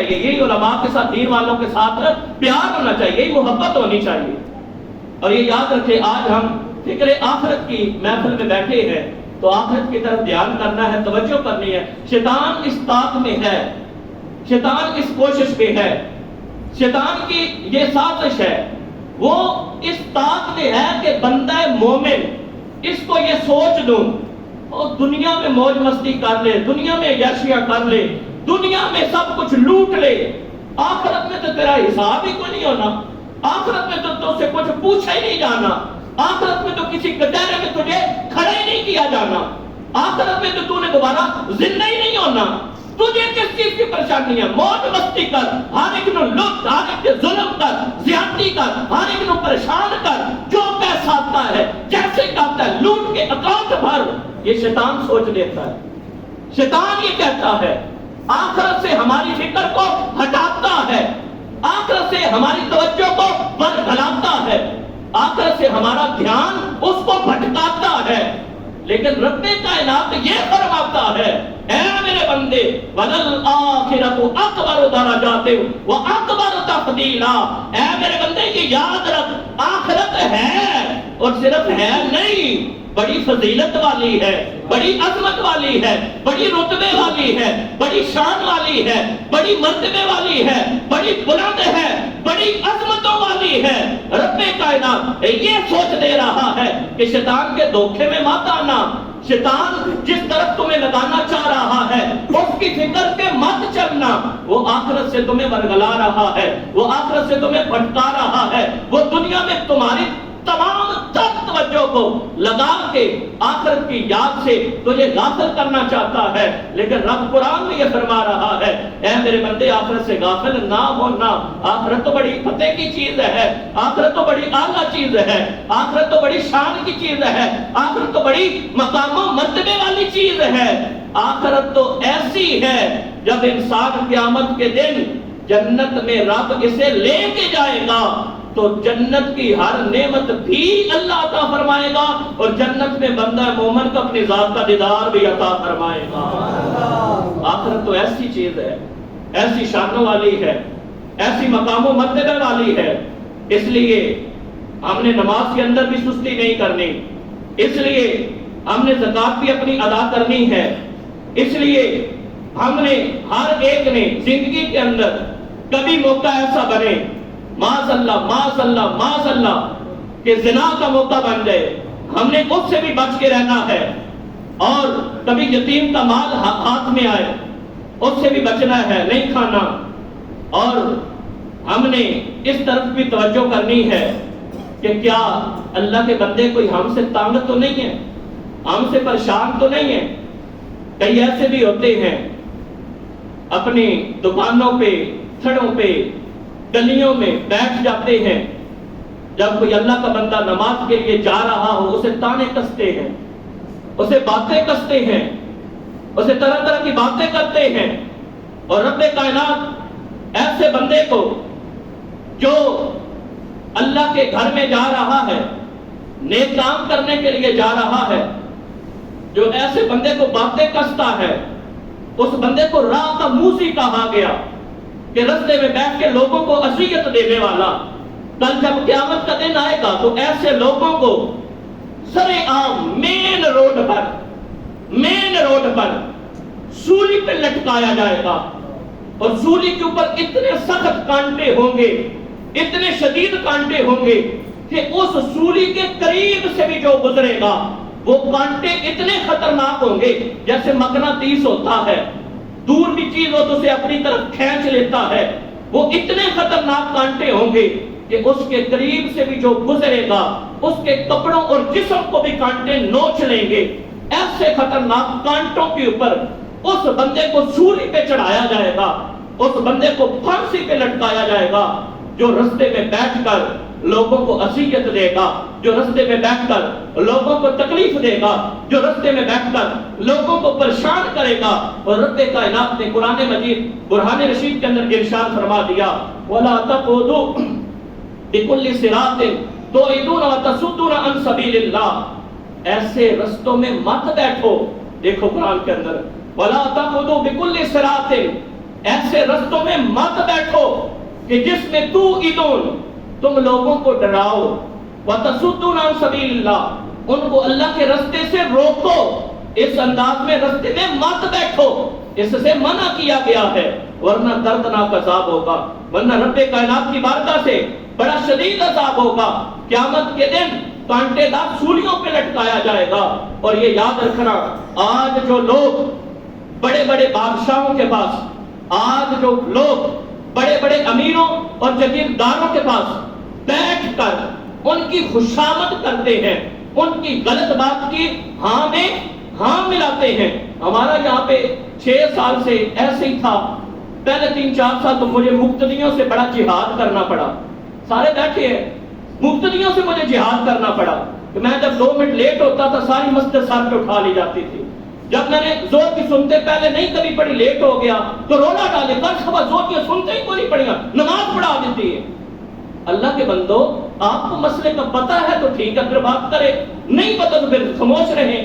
چاہیے, یہی علماء کے ساتھ, دین والوں کے ساتھ پیار ہونا چاہیے, یہی محبت ہونی چاہیے. اور یہ یاد رکھے, آج ہم فکر آخرت کی محفل میں بیٹھے ہیں تو آخرت کی طرف دھیان کرنا ہے, توجہ کرنی ہے. شیطان اس طاق میں ہے, شیطان اس کوشش میں ہے, شیطان کی یہ سازش ہے, وہ اس طاق میں ہے کہ بندہ مومن اس کو یہ سوچ دوں اور دنیا میں موج مستی کر لے, دنیا میں عیاشیاں کر لے, دنیا میں سب کچھ لوٹ لے, آخرت میں تو تیرا حساب ہی کوئی نہیں ہونا, آخرت میں تو تجھ سے کچھ پوچھا ہی نہیں جانا, آخرت میں تو کسی کٹہرے میں تجھے کھڑے ہی نہیں کیا جانا, آخرت میں تو نے دوبارہ زندہ ہی نہیں ہونا. تجھے کس چیز کی پریشانی ہے؟ موج مستی کر, ہر ایک نو لطف, ہر ایک کے ظلم کر, زیادتی کر, ہر ایک نو پریشان کر, جو پیسہ آتا ہے جیسے کرتا ہے لوٹ کے اکاؤنٹ بھر. یہ شیطان سوچ دیتا ہے, شیطان یہ کہتا ہے, آخرت سے ہماری فکر کو ہٹاتا ہے, آخرت سے ہماری توجہ کو برگلاتا ہے, آخرت سے ہمارا دھیان اس کو بھٹکاتا ہے. لیکن رب کائنات یہ فرماتا ہے, اے میرے بندے, وَلَلْآخِرَةُ أَكْبَرُ دَرَجَاتٍ وَأَكْبَرُ تَفْضِيلًا, اے میرے بندے یہ یاد رکھ, آخرت ہے اور صرف ہے نہیں, بڑی فضیلت والی ہے, بڑی عظمت والی ہے, بڑی رتبے والی ہے, بڑی شان والی ہے, بڑی مرتبے والی ہے, بڑی بلند ہے, بڑی عظمتوں والی ہے. رب کائنات یہ سوچ دے رہا ہے کہ شیطان کے دھوکے میں مت آنا, شیطان جس طرف تمہیں لگانا چاہ رہا ہے اس کی فکر پہ مت چلنا, وہ آخرت سے تمہیں ورگلا رہا ہے, وہ آخرت سے تمہیں بھٹکا رہا ہے, وہ دنیا میں تمہاری تمام توجہ کو لگا کے آخرت کی یاد سے تجھے غافل کرنا چاہتا ہے. لیکن رب قرآن میں یہ فرما رہا ہے, اے میرے بندے آخرت سے غافل نہ ہونا, آخرت تو بڑی فتح کی چیز ہے, آخرت تو بڑی اعلیٰ چیز ہے, آخرت تو بڑی شان کی چیز ہے, آخرت تو بڑی مقام و مرتبے والی چیز ہے. آخرت تو ایسی ہے جب انسان قیامت کے دن جنت میں رب اسے لے کے جائے گا تو جنت کی ہر نعمت بھی اللہ عطا فرمائے گا, اور جنت میں بندہ مومن کو اپنی ذات کا دیدار بھی عطا فرمائے گا. آخرت تو ایسی چیز ہے, ایسی شانوں والی ہے, ایسی مقام و مرتبہ والی ہے. اس لیے ہم نے نماز کے اندر بھی سستی نہیں کرنی, اس لیے ہم نے زکوٰۃ بھی اپنی ادا کرنی ہے, اس لیے ہم نے ہر ایک نے زندگی کے اندر کبھی موقع ایسا بنے, معاذ اللہ کہ زنا کا موقع بن جائے, ہم نے اس سے بھی بچ کے رہنا ہے. اور کبھی یتیم کا مال ہاتھ میں آئے اس سے بھی بچنا ہے, نہیں کھانا. اور ہم نے اس طرف بھی توجہ کرنی ہے کہ کیا اللہ کے بندے کوئی ہم سے تانگ تو نہیں ہے, ہم سے پریشان تو نہیں ہے. کئی ایسے بھی ہوتے ہیں اپنی دکانوں پہ, تھڑوں پہ, گلیوں میں بیٹھ جاتے ہیں, جب کوئی اللہ کا بندہ نماز کے لیے جا رہا ہو اسے تانے کستے ہیں, اسے باتیں کستے ہیں, اسے طرح طرح کی باتیں کرتے ہیں. اور رب کائنات ایسے بندے کو جو اللہ کے گھر میں جا رہا ہے, نیک کام کرنے کے لیے جا رہا ہے, جو ایسے بندے کو باتیں کستا ہے, اس بندے کو راہ کا موسی کہا گیا کہ رستے میں بیٹھ کے لوگوں کو اذیت دینے والا. کل جب قیامت کا دن آئے گا تو ایسے لوگوں کو سرے عام مین روڈ پر سولی پہ لٹکایا جائے گا, اور سولی کے اوپر اتنے سخت کانٹے ہوں گے, اتنے شدید کانٹے ہوں گے کہ اس سولی کے قریب سے بھی جو گزرے گا وہ کانٹے اتنے خطرناک ہوں گے جیسے مغناطیس ہوتا ہے, دور کی چیز ہو تو اسے اپنی طرف کھینچ لیتا ہے. وہ اتنے خطرناک کانٹے ہوں گے کہ اس کے قریب سے بھی جو گزرے گا اس کے کپڑوں اور جسم کو بھی کانٹے نوچ لیں گے. ایسے خطرناک کانٹوں کے اوپر اس بندے کو سولی پہ چڑھایا جائے گا, اس بندے کو پھانسی پہ لٹکایا جائے گا, جو رستے میں بیٹھ کر لوگوں کو اذیت دے گا, جو رستے میں بیٹھ کر لوگوں کو تکلیف دے گا, جو رستے میں بیٹھ کر لوگوں کو پریشان کرے گا. اور رب کائنات نے قرآن مجید برہان رشید کے اندر ارشاد فرما دیا, وَلَا تَقُعُدُوا بِكُلِّ صِرَاطٍ تُوعِدُونَ وَتَصُدُّونَ عَن سَبِيلِ اللَّهِ, ایسے رستوں میں مت بیٹھو. دیکھو قرآن کے اندر وَلَا تَقُعُدُوا بِكُلِّ صِرَاطٍ, ایسے رستوں میں مت بیٹھو کہ جس میں تم لوگوں کو ڈراؤ، وَتَصُدُّونَ عَن سَبِيلِ اللَّهِ، ان کو اللہ کے رستے سے روکو، اس انداز میں رستے میں مت بیٹھو، اس سے منع کیا گیا ہے، ورنہ دردناک عذاب ہوگا، ورنہ رب کائنات کی بارگاہ سے بڑا شدید عذاب ہوگا، قیامت کے دن کانٹے دار سولیوں پہ لٹکایا جائے گا۔ اور یہ یاد رکھنا، آج جو لوگ بڑے بڑے بادشاہوں کے پاس، آج جو لوگ بڑے بڑے امیروں اور جگیرداروں کے پاس بیٹھ کر ان کی خوشامد کرتے ہیں، ان کی غلط بات کی ہاں میں ہاں ملاتے ہیں۔ ہمارا یہاں پہ 6 سال سے ایسے ہی تھا، پہلے 3-4 سال تو مجھے مقتدیوں سے بڑا جہاد کرنا پڑا، سارے بیٹھے ہیں، مقتدیوں سے مجھے جہاد کرنا پڑا کہ میں جب 2 منٹ لیٹ ہوتا تھا ساری مسجد سر پہ اٹھا لی جاتی تھی۔ جب میں نے زور کی سنتے پہلے نہیں کبھی پڑھی، لیٹ ہو گیا تو رولا ڈالے، کل صبح زور کی سنتے ہی کو نہیں پڑھیا، نماز پڑھا دیتی ہے۔ اللہ کے بندو، آپ کو مسئلے کا پتہ ہے تو ٹھیک ہے، پھر بات کرے، نہیں پتہ تو پھر خاموش رہیں،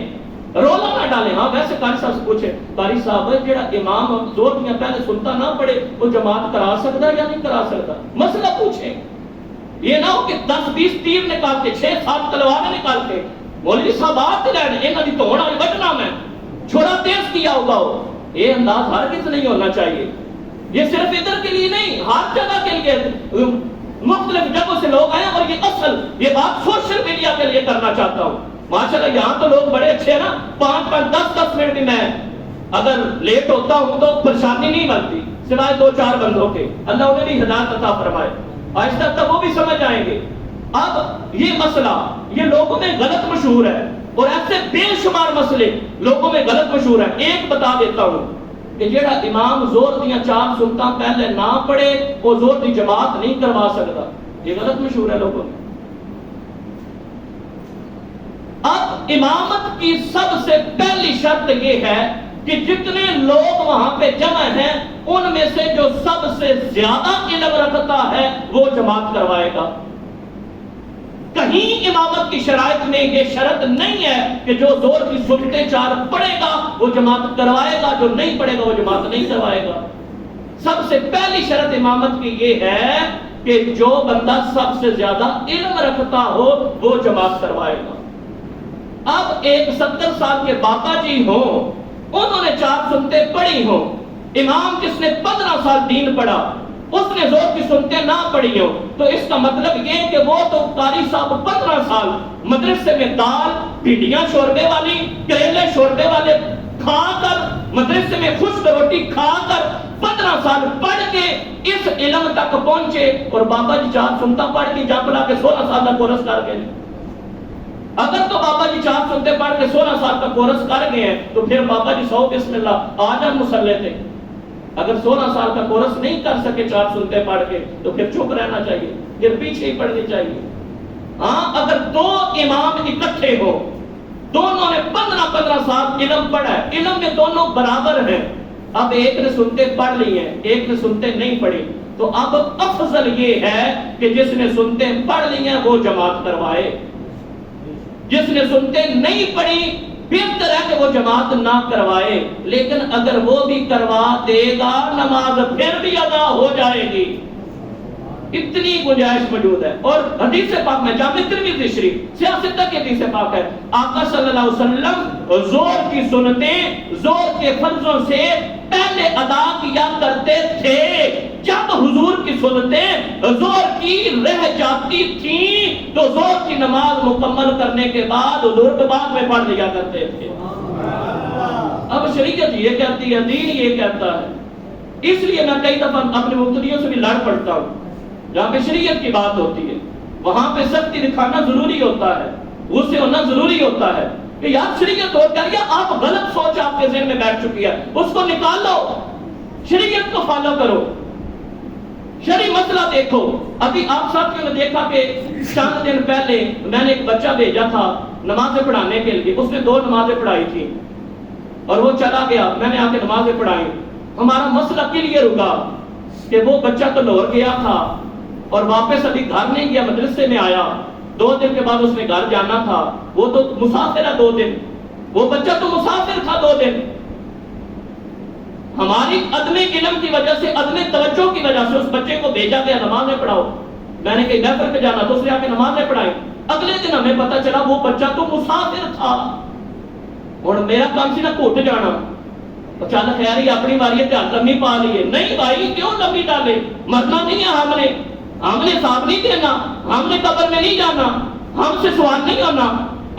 رولا نہ ڈالیں۔ ہاں ویسے قاری صاحب سے پوچھے، قاری صاحب جڑا امام زور دیا پہلے سنتا نہ پڑے وہ جماعت کرا سکتا یا نہیں کرا سکتا، مسئلہ پوچھیں۔ یہ نہ ہو کہ 10-20 تیر نکال کے 6-7 تلواریں نکال کے مولوی صاحب آتے رہنے انہاں دی توڑ والی بٹنا میں چھوڑا تیز کیا ہوگا ہو، یہ انداز ہرگز نہیں ہونا چاہیے۔ یہ صرف ادھر کے لیے نہیں، ہر جگہ کے لیے، مختلف جگہوں سے لوگ آئے، اور یہ بات سوشل میڈیا کے لیے کرنا چاہتا ہوں۔ ماشاءاللہ یہاں تو لوگ بڑے اچھے ہیں نا، 5-10 منٹ بھی میں اگر لیٹ ہوتا ہوں تو پریشانی نہیں بنتی، سوائے 2-4 بندوں کے، اللہ انہیں بھی ہدایت عطا فرمائے، آہستہ تک وہ بھی سمجھ آئیں گے۔ اب یہ مسئلہ یہ لوگوں میں غلط مشہور ہے، اور ایسے بے شمار مسئلے لوگوں میں غلط مشہور ہیں۔ ایک بتا دیتا ہوں کہ جڑا امام زور دیا 4 سنتا پہلے نہ پڑھے وہ زور دی جماعت نہیں کروا سکتا، یہ غلط مشہور ہے لوگوں میں۔ اب امامت کی سب سے پہلی شرط یہ ہے کہ جتنے لوگ وہاں پہ جمع ہیں ان میں سے جو سب سے زیادہ علم رکھتا ہے وہ جماعت کروائے گا۔ کہیں امامت کی شرائط میں یہ شرط نہیں ہے کہ جو زور کی سنتے 4 پڑھے گا وہ جماعت کروائے گا، جو نہیں پڑھے گا وہ جماعت نہیں کروائے گا۔ سب سے پہلی شرط امامت کی یہ ہے کہ جو بندہ سب سے زیادہ علم رکھتا ہو وہ جماعت کروائے گا۔ اب ایک 70 سال کے بابا جی ہوں، انہوں نے 4 سنتے پڑھی ہوں، امام جس نے 15 سال دین پڑھا اس نے زور کی سنتے نہ پڑھی ہو، تو اس کا مطلب یہ کہ وہ تو قاری صاحب 15 سال مدرسے میں دال بھنڈیاں شوربے والی کریلے شوربے والے کھا کر، مدرسے میں خشک روٹی کھا کر 15 سال پڑھ کے اس علم تک پہنچے، اور بابا جی 4 سنتا پڑھ کے جا بلا کے 16 سال کا کورس کر گئے۔ اگر تو بابا جی 4 سنتے پڑھ کے 16 سال کا کورس کر گئے ہیں تو پھر بابا جی 100 بسم اللہ آ جان مسلح تھے۔ اگر 16 سال کا کورس نہیں کر سکے 4 سنتے پڑھ کے تو پھر چپ رہنا چاہیے، پھر پیچھے ہی پڑھنی چاہیے۔ ہاں اگر 2 امام اکٹھے ہو، دونوں نے 15 سال علم پڑھا ہے، علم میں دونوں برابر ہیں، اب ایک نے سنتے پڑھ لی ہیں ایک نے سنتے نہیں پڑھی، تو اب افضل یہ ہے کہ جس نے سنتے پڑھ لی ہیں وہ جماعت کروائے، جس نے سنتے نہیں پڑھی بہتر ہے کہ وہ جماعت نہ کروائے، لیکن اگر وہ بھی کروا دے گا نماز پھر بھی ادا ہو جائے گی، اتنی گنجائش موجود ہے۔ اور حدیث پاک میں جامع ترمذی شریف سیاستہ کی حدیث پاک ہے، آقا صلی اللہ علیہ وسلم زور کی سنتیں زور کے فرضوں سے پہلے ادا کیا کرتے تھے، جب حضور کی سنتیں زور کی رہ جاتی تھیں تو زور کی نماز مکمل کرنے کے بعد حضور کے بعد میں پڑھ لیا کرتے تھے۔ اب شریعت یہ کہتی ہے، دین یہ کہتا ہے، اس لیے میں کئی دفعہ اپنے مقتدیوں سے بھی لڑ پڑتا ہوں، جہاں پہ شریعت کی بات ہوتی ہے وہاں پہ سختی دکھانا ضروری ہوتا ہے، غصے ہونا ضروری ہوتا ہے کہ یار شریعت ہو کر یا آپ غلط سوچ آپ کے ذہن میں بیٹھ چکی ہے، اس کو نکال لو، شریعت کو فالو کرو، شرعی مسئلہ دیکھو۔ ابھی آپ ساتھیوں نے دیکھا کہ چند دن پہلے میں نے ایک بچہ بھیجا تھا نمازیں پڑھانے کے لیے، اس نے 2 نمازیں پڑھائی تھی اور وہ چلا گیا، میں نے آ کے نمازیں پڑھائی، ہمارا مسئلہ کلیئر ہوا کہ وہ بچہ تو لاہور گیا تھا اور واپس ابھی گھر نہیں گیا، مدرسے میں آیا، 2 دن کے بعد اس نے گھر جانا تھا، وہ تو مسافر ہے 2 دن، وہ بچہ تو مسافر تھا 2 دن۔ ہماری عدم علم کی وجہ سے، عدم توجہ کی وجہ سے اس بچے کو بھیجا گیا نمازیں پڑھاؤ، میں نے کہیں محفل پہ جانا تو اس نے آ کے نمازیں پڑھائی، اگلے دن ہمیں پتا چلا وہ بچہ تو مسافر تھا، اور میرا کام سی نہ کوٹ جانا، چل خیر ہی اپنی باری دھیان لمبی پا لیے، نہیں بھائی کیوں لمبی ڈالے، مرنا نہیں ہے ہم نے حساب نہیں دینا، ہم نے قبر میں نہیں جانا، ہم سے سوال نہیں ہونا،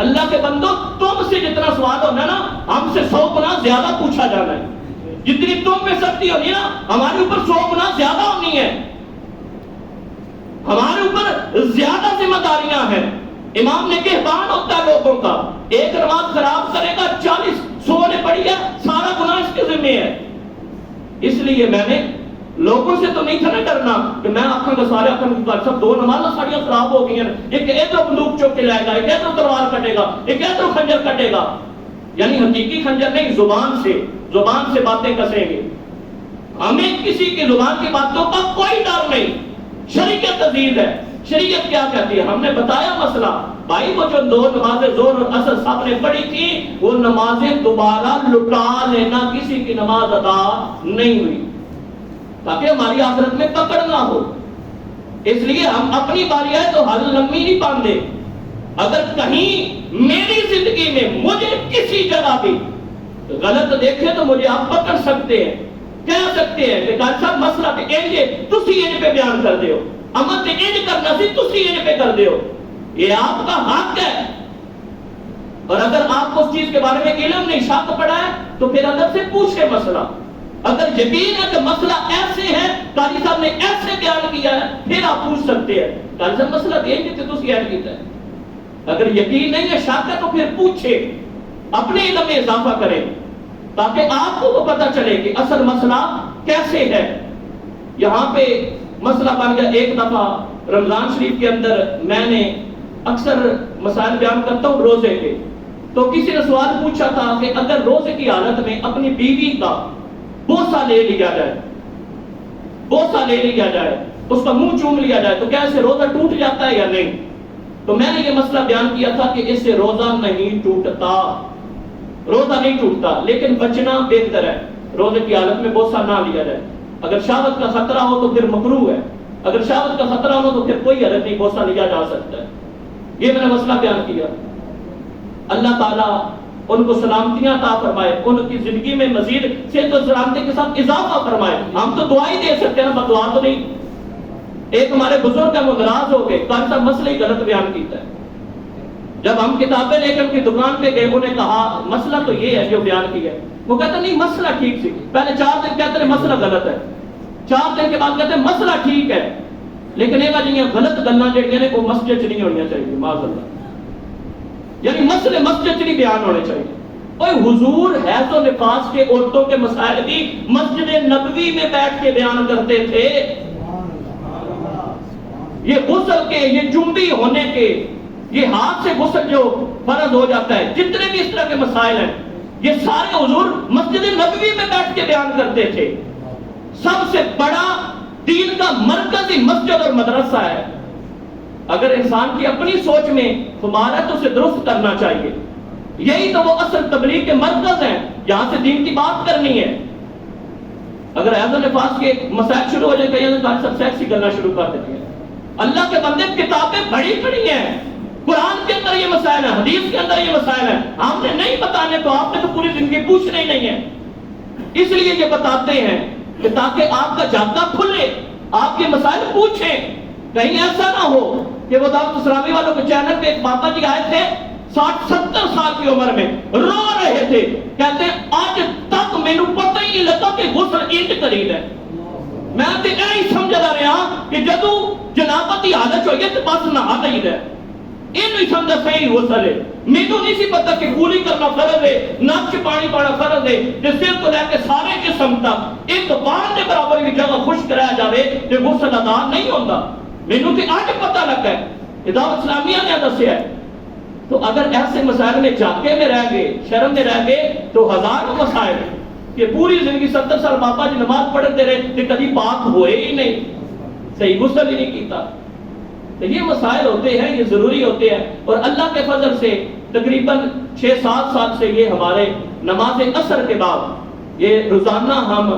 اللہ کے بندو تم سے جتنا سوال ہونا نا ہم سے 100 گنا زیادہ پوچھا جانا ہے، جتنی تم پہ سختی ہونی نا ہمارے اوپر 100 گنا زیادہ ہونی ہے، ہمارے اوپر زیادہ ذمہ داریاں ہیں۔ امام نے کہبان ہوتا ہے لوگوں کا، ایک نماز خراب کرے گا 40 100 نے پڑھی ہے سارا گناہ اس کے ذمہ ہے۔ اس لیے میں نے لوگوں سے تو نہیں تھا نہ ڈرنا کہ میں آنکھوں کا سارے آنکھوں کی بات سب 2 نمازیں ساڑیاں خراب ہو گئی ہیں، ایک ادھر بندوق چوک کے لائے گا، ایک ادھر تلوار کٹے گا، ایک ادھر خنجر کٹے گا، یعنی حقیقی خنجر نہیں، زبان سے باتیں کسیں گے، ہمیں کسی کی زبان کی باتوں کا کوئی ڈر نہیں، شریعت عزیز ہے۔ شریعت کیا کہتی ہے؟ ہم نے بتایا مسئلہ، بھائی وہ جو 2 نمازیں ظہر اور عصر صاحب نے پڑھی تھی وہ نمازیں دوبارہ لٹا لینا، کسی کی نماز ادا نہیں ہوئی، تاکہ ہماری آخرت میں پکڑ نہ ہو۔ اس لیے ہم اپنی باری ہے تو حل لمبی نہیں باندھے، اگر کہیں میری زندگی میں مجھے کسی جگہ بھی غلط دیکھے تو مجھے آپ پکڑ سکتے ہیں، کہہ سکتے ہیں کہ قائد صاحب مسئلہ کہ انجے تسی انج پہ بیان کر دیو، عمل تے انج کرنا سی تسی انج پہ کر دیو، یہ آپ کا حق ہے۔ اور اگر آپ کو اس چیز کے بارے میں علم نہیں، شک پڑا ہے تو پھر اندر سے پوچھے مسئلہ، اگر یقین ہے کہ مسئلہ ایسے ہے، قاضی صاحب نے ایسے بیان کیا ہے، پھر آپ پوچھ سکتے ہیں قاضی صاحب مسئلہ دیں گے تو تسی ایڈ کیتا ہے۔ اگر یقین نہیں ہے، شک ہے تو پھر پوچھے، اپنے علم میں اضافہ کریں تاکہ آپ کو پتہ چلے کہ اصل مسئلہ کیسے ہے۔ یہاں پہ مسئلہ بن گیا، ایک دفعہ رمضان شریف کے اندر میں نے اکثر مسائل بیان کرتا ہوں روزے کے، تو کسی نے سوال پوچھا تھا کہ اگر روزے کی حالت میں اپنی بیوی کا بوسہ لے لیا جائے، اس کا منہ چوم لیا جائے تو کیا اسے روزہ ٹوٹ جاتا ہے یا نہیں؟ تو میں نے یہ مسئلہ بیان کیا تھا کہ اس سے روزہ نہیں ٹوٹتا، لیکن بچنا بہتر ہے، روزے کی حالت میں بوسہ نہ لیا جائے، اگر شہوت کا خطرہ ہو تو پھر مکروہ ہے، اگر شہوت کا خطرہ ہو تو پھر کوئی حرج نہیں، بوسہ لیا جا سکتا ہے۔ یہ میں نے مسئلہ بیان کیا۔ اللہ تعالیٰ ان کو سلامتیاں عطا فرمائے، ان کی زندگی میں مزید صحت و سلامتی کے ساتھ اضافہ فرمائے۔ ہم تو دعا ہی دے سکتے ہیں، بدعا تو نہیں۔ ایک ہمارے بزرگ ہیں وہ ناراض ہو گئے، قاری صاحب مسئلہ ہی غلط بیان کیتا ہے۔ جب ہم کتابیں لے کر ان کی دکان پہ گئے، انہوں نے کہا مسئلہ تو یہ ہے جو بیان کیا ہے، وہ کہتے نہیں مسئلہ ٹھیک سی، پہلے 4 دن کہتے ہیں مسئلہ غلط ہے، 4 دن کے بعد کہتے ہیں مسئلہ ٹھیک ہے، لیکن یہ وجہ غلط گلاں جڑیاں نے وہ مسجد نہیں ہونی چاہیے، معاذ اللہ، یعنی مسئلے مسجد نہیں بیان ہونے چاہیے۔ اوے حضور حیض و نفاس کے عورتوں کے مسائل بھی مسجد نبوی میں بیٹھ کے بیان کرتے تھے، یہ غسل کے، یہ جنبی ہونے کے، یہ ہاتھ سے غسل جو فرض ہو جاتا ہے، جتنے بھی اس طرح کے مسائل ہیں یہ سارے حضور مسجد نبوی میں بیٹھ کے بیان کرتے تھے۔ سب سے بڑا دین کا مرکزی مسجد اور مدرسہ ہے۔ اگر انسان کی اپنی سوچ میں خمار ہے تو اسے درست کرنا چاہیے، یہی تو وہ اصل تبلیغ کے مرکز ہیں، یہاں سے دین کی بات کرنی ہے۔ اگر حیض و نفاس کے مسائل شروع ہو جائے کہیں تو سب سیکسی گلنا شروع کر دیتی ہیں۔ اللہ کے بندے کتابیں پڑھی ہیں، قرآن کے اندر یہ مسائل ہیں، حدیث کے اندر یہ مسائل ہیں، ہم نے نہیں بتانے تو آپ نے تو پوری زندگی پوچھنے ہی نہیں ہے، اس لیے یہ بتاتے ہیں کہ تاکہ آپ کا جاگا کھلے، آپ کے مسائل پوچھیں۔ کہیں ایسا نہ ہو کہ وہ دعوت اسلامی والوں کے چینل پہ ایک بابا جی آئے تھے 60-70 سال کی عمر میں، رو رہے تھے، کہتے ہیں آج تک مینوں پتہ ہی نہیں لگا کہ غسل انج قریب ہے۔ میں تے نہیں سمجھدا رہا کہ جدوں جنابت کی حالت ہوئی ہے تو بس نہا لئی ہے، یہ نہیں سمجھا صحیح غسل ہے۔ مینوں نہیں سی پتا کہ کولی کرنا فرض ہے، ناک سے پانی پانا فرض ہے، جس سے تو لے کے سارے جسم تک ایک بار کے برابر بھی جگہ خشک رہ جاوے کہ غسل ادا نہیں ہوتا۔ مینوں تے آج پتہ لگا ہے، دعوت اسلامیہ نے دسیا ہے۔ تو اگر ایسے مسائل میں جاگے میں رہ گئے، شرم میں رہ گئے تو ہزاروں مسائل کہ پوری زندگی 70 سال بابا جی نماز پڑھتے رہے کہ کبھی پاک ہوئے ہی نہیں، صحیح غسل ہی نہیں کیتا۔ تو یہ مسائل ہوتے ہیں، یہ ضروری ہوتے ہیں، اور اللہ کے فضل سے تقریباً 6-7 سال سے یہ ہمارے نماز عصر کے بعد یہ روزانہ ہم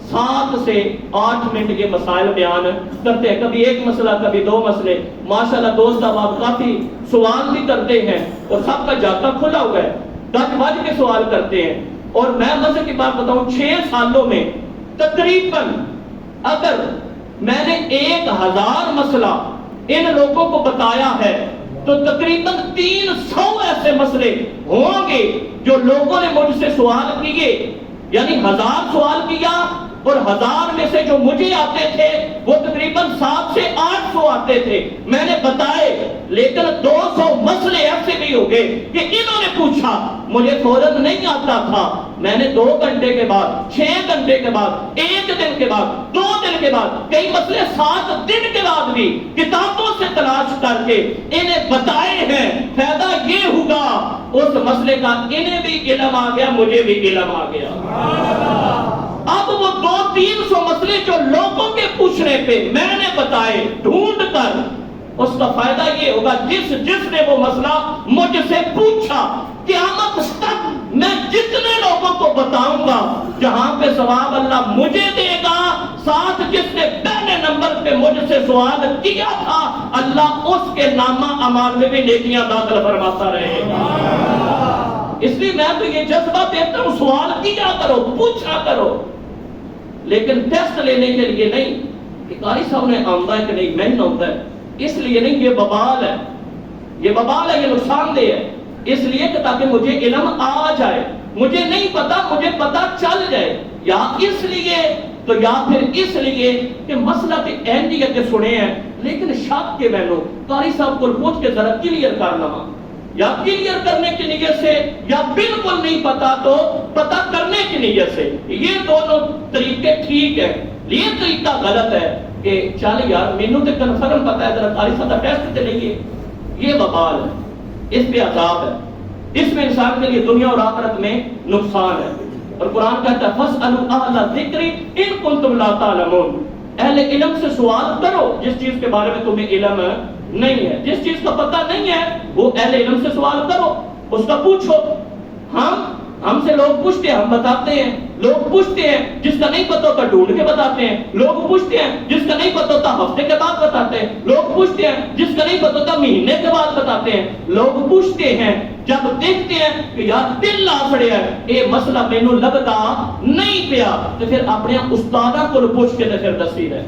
7 سے 8 منٹ کے مسائل بیان کرتے ہیں، کبھی ایک مسئلہ کبھی 2 مسئلے. ماشاءاللہ دوست آپ کافی سوال بھی کرتے ہیں اور سب کا جاتا کھلا ہوا ہے، گج وج کے سوال کرتے ہیں. اور میں مزے کی بات بتاؤں، 6 سالوں میں تقریباً اگر میں نے 1000 مسئلہ ان لوگوں کو بتایا ہے تو تقریباً 300 ایسے مسئلے ہوں گے جو لوگوں نے مجھ سے سوال کیے. یعنی 1000 سوال کیا اور 1000 میں سے جو مجھے آتے تھے وہ تقریباً 700 سے 800 آتے تھے، میں نے بتائے. لیکن 200 مسئلے ایسے بھی ہو گئے کہ انہوں نے پوچھا، مجھے فوراً نہیں آتا تھا، میں نے 2 گھنٹے کے بعد، 6 گھنٹے کے بعد، 1 دن کے بعد، 2 دن کے بعد، کئی مسئلے 7 دن کے بعد بھی کتابوں سے تلاش کر کے انہیں بتائے ہیں. فائدہ یہ ہوگا اس مسئلے کا انہیں بھی علم آ گیا، مجھے بھی علم آ گیا. اب وہ 200-300 مسئلے جو لوگوں کے پوچھنے پہ میں نے بتائے ڈھونڈ کر، اس کا فائدہ یہ ہوگا جس نے وہ مسئلہ مجھ سے پوچھا، قیامت تک میں جتنے لوگوں کو بتاؤں گا جہاں پہ ثواب اللہ مجھے دے گا، ساتھ جس نے پہلے نمبر پہ مجھ سے سوال کیا تھا اللہ اس کے نامہ اعمال میں بھی نیکیاں داخل فرماتا رہے گا. اس لیے میں تو یہ جذبہ دیتا ہوں، سوال کیا کرو، پوچھا کرو، لیکن ٹیسٹ لینے کے لیے نہیں کہ قاری صاحب نے آمدہ ہے کہ نہیں، میں آمدہ ہے، اس لیے نہیں. یہ وبال ہے، یہ وبال ہے، یہ نقصان دہ ہے. اس لیے کہ تاکہ مجھے علم آ جائے، مجھے نہیں پتا مجھے پتا چل جائے، یا اس لیے تو یا پھر اس لیے کہ مسئلہ کے اہمیت کے سنے ہیں لیکن شک کے بہنوں قاری صاحب کو پوچھ کے ذرا کلیئر کرنا، یا کلیئر کرنے کی نیت سے، یا بالکل نہیں پتا تو پتا کرنے کی نیت سے. یہ دونوں طریقے ٹھیک ہے. یہ طریقہ غلط ہے کہ چل یار مینوں تے کنفرم پتا ہے، ذرا قاری صاحب کا ٹیسٹ تے لئیے. یہ وبال ہے، اس پہ عذاب ہے، اس میں انسان کے لیے دنیا اور آخرت میں نقصان ہے. اور قرآن کہتا ہے فَاسْأَلُوا أَهْلَ الذِّكْرِ إِن كُنتُمْ لَا تَعْلَمُونَ. اہل علم سے سوال کرو جس چیز کے بارے میں تمہیں علم نہیں ہے، جس چیز کا پتہ نہیں ہے وہ اہل علم سے سوال کرو، اس کا پوچھو. ہم سے لوگ پوچھتے ہیں، ہم بتاتے ہیں. لوگ پوچھتے ہیں، جس کا نہیں پتہ ہوتا ڈھونڈ کے بتاتے ہیں. لوگ پوچھتے ہیں، جس کا نہیں پتہ ہوتا ہفتے کے بعد بتاتے ہیں. لوگ پوچھتے ہیں، جس کا نہیں پتہ ہوتا مہینے کے بعد بتاتے ہیں. لوگ پوچھتے ہیں جب دیکھتے ہیں کہ یار دل آ پڑیا ہے، یہ مسئلہ مینوں لبدا نہیں پیا، تو پھر اپنے استاداں کو پوچھ کے پھر دسی ہے.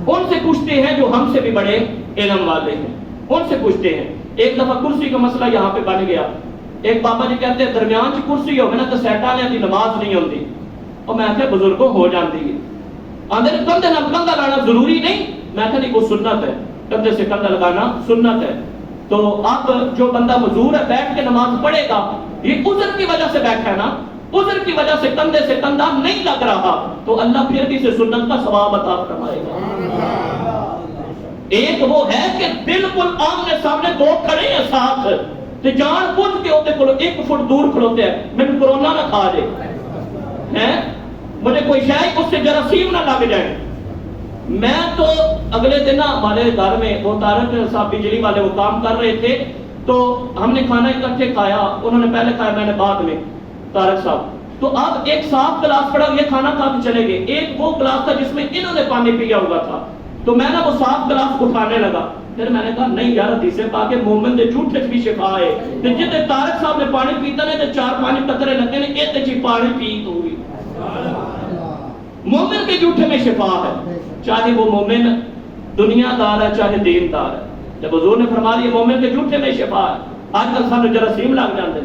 ان سے پوچھتے ہیں جو ہم سے بھی بڑے علم والے ہیں، ان سے پوچھتے ہیں. ایک دفعہ کرسی کا مسئلہ یہاں پہ بن گیا. ایک بابا جی کہتے ہیں درمیان چ کرسی ہوگی نا تو سیٹاں دی نماز نہیں ہوندی. اور میں کہ بزرگوں ہو جاندی ہے. آندے کندھے نال کندھا لانا ضروری نہیں. میں کہ نہیں، وہ سنت ہے، کندھے سے کندھا لگانا سنت ہے. تو اب جو بندہ معذور ہے بیٹھ کے نماز پڑھے گا، یہ عذر کی وجہ سے بیٹھا ہے نا، عذر کی وجہ سے کندھے سے کندھا نہیں لگ رہا، تو اللہ پھر بھی اسے سنت کا ثواب عطا فرمائے گا. ایک وہ ہے کہ بالکل آمنے سامنے 2 کھڑے ہیں ساتھ، تو جان بوجھ کے ہوتے کو 1 فٹ دور کھڑوتے ہیں، میں کرونا نہ کھا جائے، مجھے کوئی شاید اس سے جراثیم نہ لگ جائے. میں تو اگلے دن ہمارے گھر میں وہ طارق صاحب بجلی والے وہ کام کر رہے تھے، تو ہم نے کھانا اکٹھے کھایا، انہوں نے پہلے کھایا میں نے بعد میں، طارق صاحب. تو اب ایک صاف گلاس پڑا، یہ کھانا کھا کے چلے گئے. ایک وہ گلاس تھا جس میں انہوں نے پانی پیا ہوا تھا، تو میں نے وہ صاف گلاس اٹھانے لگا. پھر میں نے کہا نہیں یار، حدیث پاک ہے مومن دے جھوٹے بھی شفا ہے. تے جتے طارق صاحب نے پانی پیتا نے تے 4-5 قطرے لگے نے، اے تے جی پانی پی تو ہوئی. مومن کے جھوٹے میں شفا ہے، چاہے وہ مومن دنیا دار ہے چاہے دین دار ہے. جب حضور نے فرما دیا مومن کے جھوٹے میں شفا ہے. آج کل سانو جراثیم لگ جاندے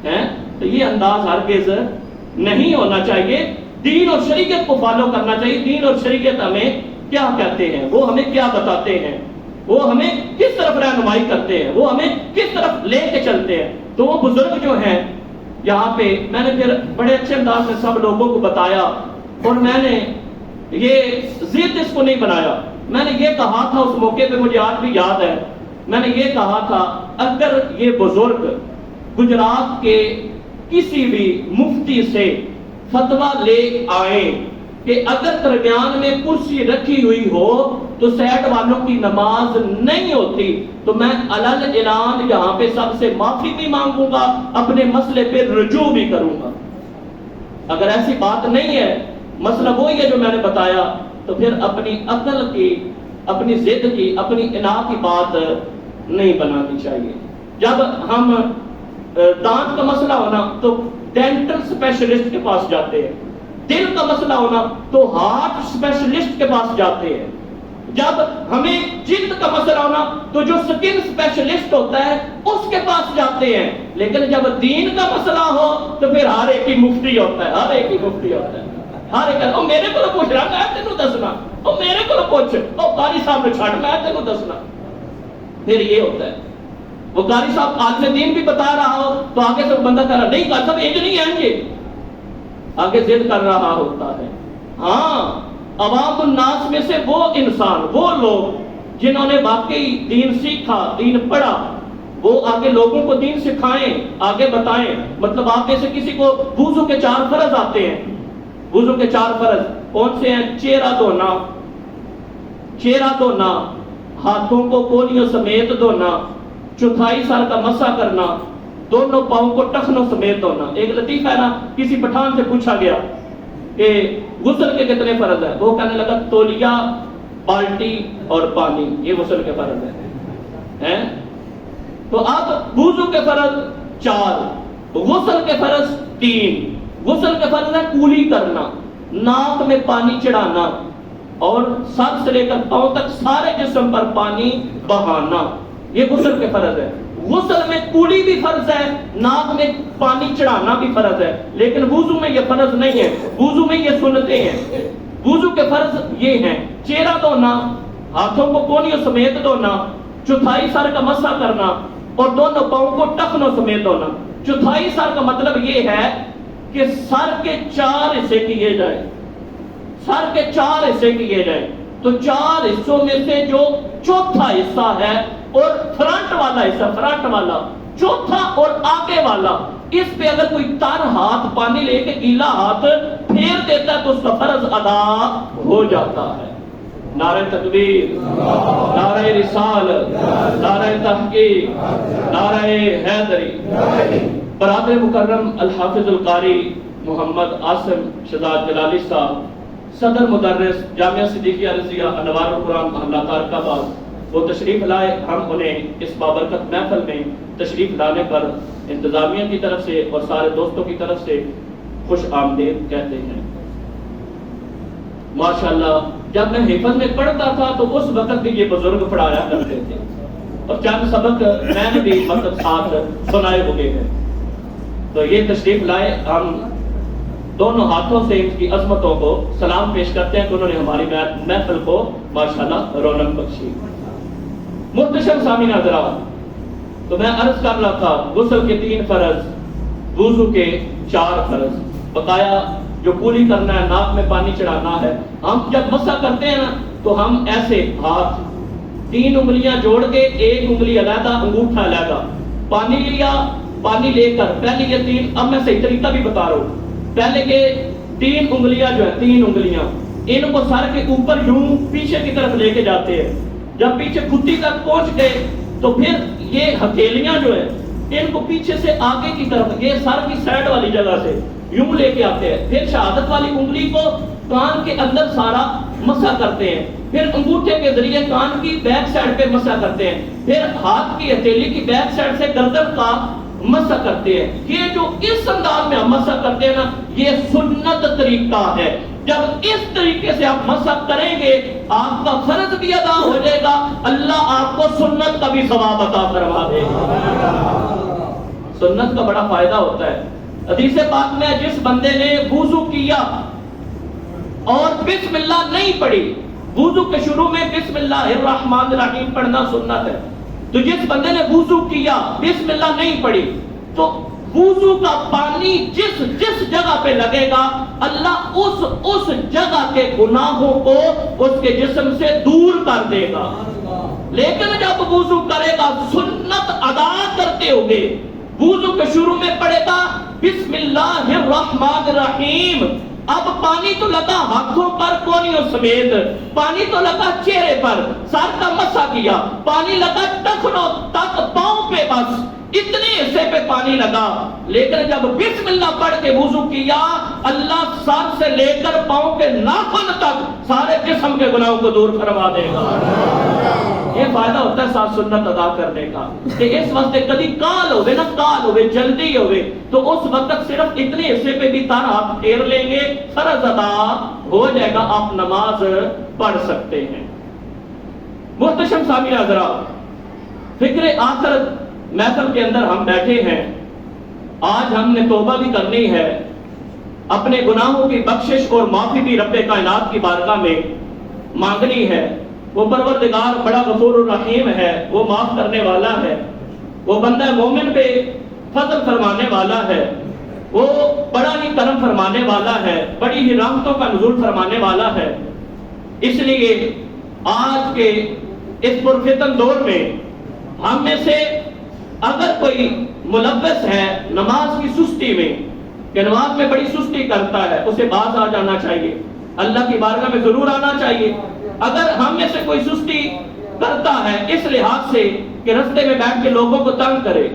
ہیں، تو یہ انداز ہرگز نہیں ہونا چاہیے. دین اور شریعت کو فالو کرنا چاہیے. دین اور شریعت ہمیں کیا کہتے ہیں، وہ ہمیں کیا بتاتے ہیں، وہ ہمیں کس طرف رہنمائی کرتے ہیں، وہ ہمیں کس طرف لے کے چلتے ہیں. تو وہ بزرگ جو ہیں یہاں پہ، میں نے پھر بڑے اچھے انداز سے سب لوگوں کو بتایا، اور میں نے یہ ضد اس کو نہیں بنایا. میں نے یہ کہا تھا اس موقع پہ، مجھے آج بھی یاد ہے، میں نے یہ کہا تھا اگر یہ بزرگ گجرات کے کسی بھی مفتی سے فتویٰ لے آئیں کہ اگر درمیان میں کرسی رکھی ہوئی ہو تو سیٹ والوں کی نماز نہیں ہوتی، تو میں علل اعلان یہاں پہ سب سے معافی بھی مانگوں گا، اپنے مسئلے پہ رجوع بھی کروں گا. اگر ایسی بات نہیں ہے، مسئلہ وہی ہے جو میں نے بتایا، تو پھر اپنی عقل کی، اپنی ضد کی، اپنی اناء کی بات نہیں بنانی چاہیے۔ جب ہم دانت کا مسئلہ ہونا تو ڈینٹل اسپیشلسٹ کے پاس جاتے ہیں، دل کا مسئلہ ہونا تو ہارٹ اسپیشلسٹ کے پاس جاتے ہیں، جب ہمیں جلد کا مسئلہ ہونا تو جو سکن اسپیشلسٹ ہوتا ہے اس کے پاس جاتے ہیں، لیکن جب دین کا مسئلہ ہو تو پھر ہر ایک ہی مفتی ہوتا ہے، ہر ایک ہی مفتی ہوتا ہے، ہر ایک او میرے کو پوچھ رہا میں تینوں دسنا، او میرے کو پوچھ، او قاری صاحب نے چھڑ میں تینوں دسنا۔ پھر یہ ہوتا ہے وہ قاری صاحب عالم دین بھی بتا رہا ہو تو آگے سے بندہ کہہ رہا نہیں قاری صاحب ایک نہیں آئیں گے، آگے ضد کر رہا ہوتا ہے۔ ہاں عوام الناس میں سے وہ انسان، وہ لوگ جنہوں نے واقعی دین سیکھا، دین پڑھا، وہ آگے لوگوں کو دین سکھائیں، آگے بتائیں۔ مطلب آپ میں سے کسی کو وضو کے 4 فرض آتے ہیں، وضو کے 4 فرض کون سے ہیں؟ چہرہ دھونا، چہرہ دھونا، ہاتھوں کو کولیوں سمیت دھونا، چوتھائی سر کا مسح کرنا، دونوں پاؤں کو ٹخنوں سمیت دھونا۔ ایک لطیفہ ہے نا، کسی پٹھان سے پوچھا گیا کہ غسل کے کتنے فرض ہیں؟ وہ کہنے لگا تولیہ، بالٹی اور پانی، یہ غسل کے فرض ہیں۔ تو اب وضو کے فرض 4، غسل کے فرض 3۔ غسل کے فرض ہے کولی کرنا، ناک میں پانی چڑھانا اور سر سے لے کر پاؤں تک سارے جسم پر پانی بہانا، یہ غسل کے فرض ہے۔ غسل میں کولی بھی فرض ہے، ناک میں پانی چڑھانا بھی فرض ہے، لیکن وضو میں یہ فرض نہیں ہے، وضو میں یہ سنتیں ہیں۔ وضو کے فرض یہ ہیں: چہرہ دھونا، ہاتھوں کو کونیوں سمیت دھونا، چوتھائی سر کا مسح کرنا اور دونوں پاؤں کو ٹخنوں سمیت دھونا۔ چوتھائی سر کا مطلب یہ ہے کہ سر کے 4 حصے کیے جائیں، سر کے 4 حصے کیے جائیں۔ تو 4 حصوں میں سے جو چوتھا حصہ ہے اور فرنٹ والا حصہ، فرنٹ والا چوتھا اور آگے والا، اس پہ اگر کوئی تر ہاتھ پانی لے کے گیلا ہاتھ پھیر دیتا ہے تو اس کا فرض ادا ہو جاتا ہے۔ نعرہ تکبیر، نعرہ رسالت، نعرہ تحقیق، نعرہ حیدری۔ برادر مکرم الحافظ القاری محمد عاصم شہزاد جلالی صاحب، صدر مدرس جامعہ صدیقیہ رضیہ انوار القرآن محلہ تارکآباد، وہ تشریف لائے۔ ہم انہیں اس بابرکت محفل میں تشریف لانے پر انتظامیہ کی طرف سے اور سارے دوستوں کی طرف سے خوش آمدید کہتے ہیں۔ ماشاءاللہ جب میں حفظ میں پڑھتا تھا تو اس وقت بھی یہ بزرگ پڑھایا کرتے تھے اور چند سبق میں نے بھی مطلب ساتھ سنائے ہوئے ہیں۔ تو یہ تشریف لائے، ہم دونوں ہاتھوں سے ان کی عظمتوں کو سلام پیش کرتے ہیں کہ انہوں نے ہماری محفل کو ماشاءاللہ رونق بخشی۔ محتشم سامعین حضرات، تو میں عرض کر رہا تھا غسل کے 3 فرض، وضو کے 4 فرض، بقایا جو کولی کرنا ہے، ناک میں پانی چڑھانا ہے۔ ہم جب مسح کرتے ہیں نا تو ہم ایسے ہاتھ 3 انگلیاں جوڑ کے، 1 انگلی علیحدہ، انگوٹھا علیحدہ، پانی لیا، پانی لے کر پہلے یہ 3، اب میں صحیح طریقہ بھی بتا رہا ہوں، پہلے کے 3 انگلیاں جو ہے، 3 انگلیاں، ان کو سر کے اوپر یوں پیچھے کی طرف لے کے جاتے ہیں۔ جب پیچھے کھٹی تک پہنچ گئے تو پھر یہ ہتھیلیاں جو ہے ان کو پیچھے سے آگے کی طرف، یہ سر کی سائڈ والی جگہ سے یوں لے کے آتے ہیں۔ پھر شہادت والی انگلی کو کان کے اندر سارا مسح کرتے ہیں، پھر انگوٹھے کے ذریعے کان کی بیک سائڈ پہ مسح کرتے ہیں، پھر ہاتھ کی ہتھیلی کی بیک سائڈ سے گردن کا مسح کرتے ہیں۔ یہ جو اس انداز میں ہم مسح کرتے ہیں نا، یہ سنت طریقہ ہے۔ جب اس طریقے سے آپ مسح کریں گے آپ کا فرض بھی ادا ہو جائے گا، اللہ آپ کو سنت کا بھی ثواب عطا فرما دے گا۔ سنت کا بڑا فائدہ ہوتا ہے۔ حدیث پاک میں جس بندے نے وضو کیا اور بسم اللہ نہیں پڑھی، وضو کے شروع میں بسم اللہ الرحمن الرحیم پڑھنا سنت ہے، تو جس بندے نے وضو کیا بسم اللہ نہیں پڑھی تو وضو کا پانی جس جگہ پہ لگے گا اللہ اس جگہ کے گناہوں کو اس کے جسم سے دور کر دے گا۔ لیکن جب وضو کرے گا سنت ادا کرتے ہوئے، وضو کے شروع میں پڑھے گا بسم اللہ الرحمن الرحیم، اب پانی تو لگا ہاتھوں پر کونیوں سمیت، پانی تو لگا چہرے پر، سر کا مسا کیا، پانی لگا ٹخنوں تک پاؤں پہ، بس اتنے حصے پہ پانی لگا. لیکن جب بسم اللہ پڑھ کے وضو کیا، اللہ سر سے لے کر پاؤں کے ناخن تک سارے جسم کے گناہوں کو دور فرما دے گا. یہ فائدہ ہوتا ہے ساتھ سنت ادا کرنے کا کہ اس وقت کبھی کال ہوئے نا، کال ہوئے، جلدی ہوئے، تو اس وقت صرف اتنے حصے پہ بھی تار آپ پھیر لیں گے، فرض ادا ہو جائے گا، آپ نماز پڑھ سکتے ہیں. محتشم سامعین حضرات، فکر آخرت محفل کے اندر ہم بیٹھے ہیں. آج ہم نے توبہ بھی کرنی ہے، اپنے گناہوں کی بخشش اور معافی بھی رب کائنات کی بارگاہ میں مانگنی ہے. وہ پروردگار بڑا غفور الرحیم ہے، وہ معاف کرنے والا ہے، وہ بندہ مومن پہ فضل فرمانے والا ہے، وہ بڑا ہی کرم فرمانے والا ہے، بڑی ہی رحمتوں کا نزول فرمانے والا ہے. اس لیے آج کے اس پرفتن دور میں ہم میں سے اگر کوئی ملوث ہے نماز کی سستی میں، کہ نماز میں بڑی سستی کرتا ہے، اسے باز آ جانا چاہیے، اللہ کی بارگاہ میں ضرور آنا چاہیے. اگر ہم میں سے کوئی سستی کرتا ہے اس لحاظ سے کہ رستے میں بیٹھ کے لوگوں کو تنگ کرے،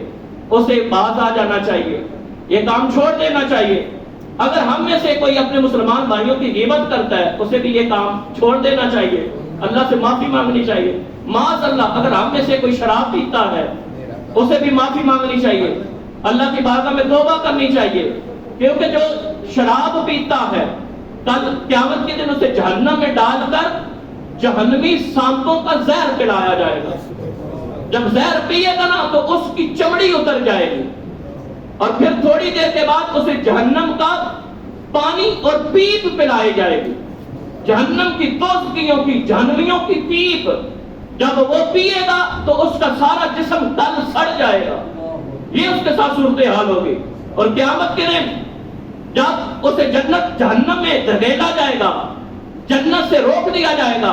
اسے باز آ جانا چاہیے، یہ کام چھوڑ دینا چاہیے. اگر ہم میں سے کوئی اپنے مسلمان بھائیوں کی غیبت کرتا ہے، اسے بھی یہ کام چھوڑ دینا چاہیے، اللہ سے معافی مانگنی چاہیے. معاذ اللہ اگر ہم میں سے کوئی شراب پیتا ہے، اسے بھی معافی مانگنی چاہیے، اللہ کی بارگاہ میں توبہ کرنی چاہیے. کیونکہ جو شراب پیتا ہے، کل قیامت کے دن اسے جہنم میں ڈال کر جہنمی سانپوں کا زہر پلایا جائے گا. جب زہر پیے گا نا تو اس کی چمڑی اتر جائے گی، اور پھر تھوڑی دیر کے بعد اسے جہنم کا پانی اور پیپ پلائی جائے گی. جہنم کی دوزخیوں کی، جہنمیوں کی پیپ جب وہ پیے گا تو اس کا سارا جسم تل سڑ جائے گا. یہ اس کے ساتھ صورتحال ہوگی. اور قیامت کے دن جب اسے جہنم میں دھکیلا جائے گا، جنت سے روک دیا جائے گا،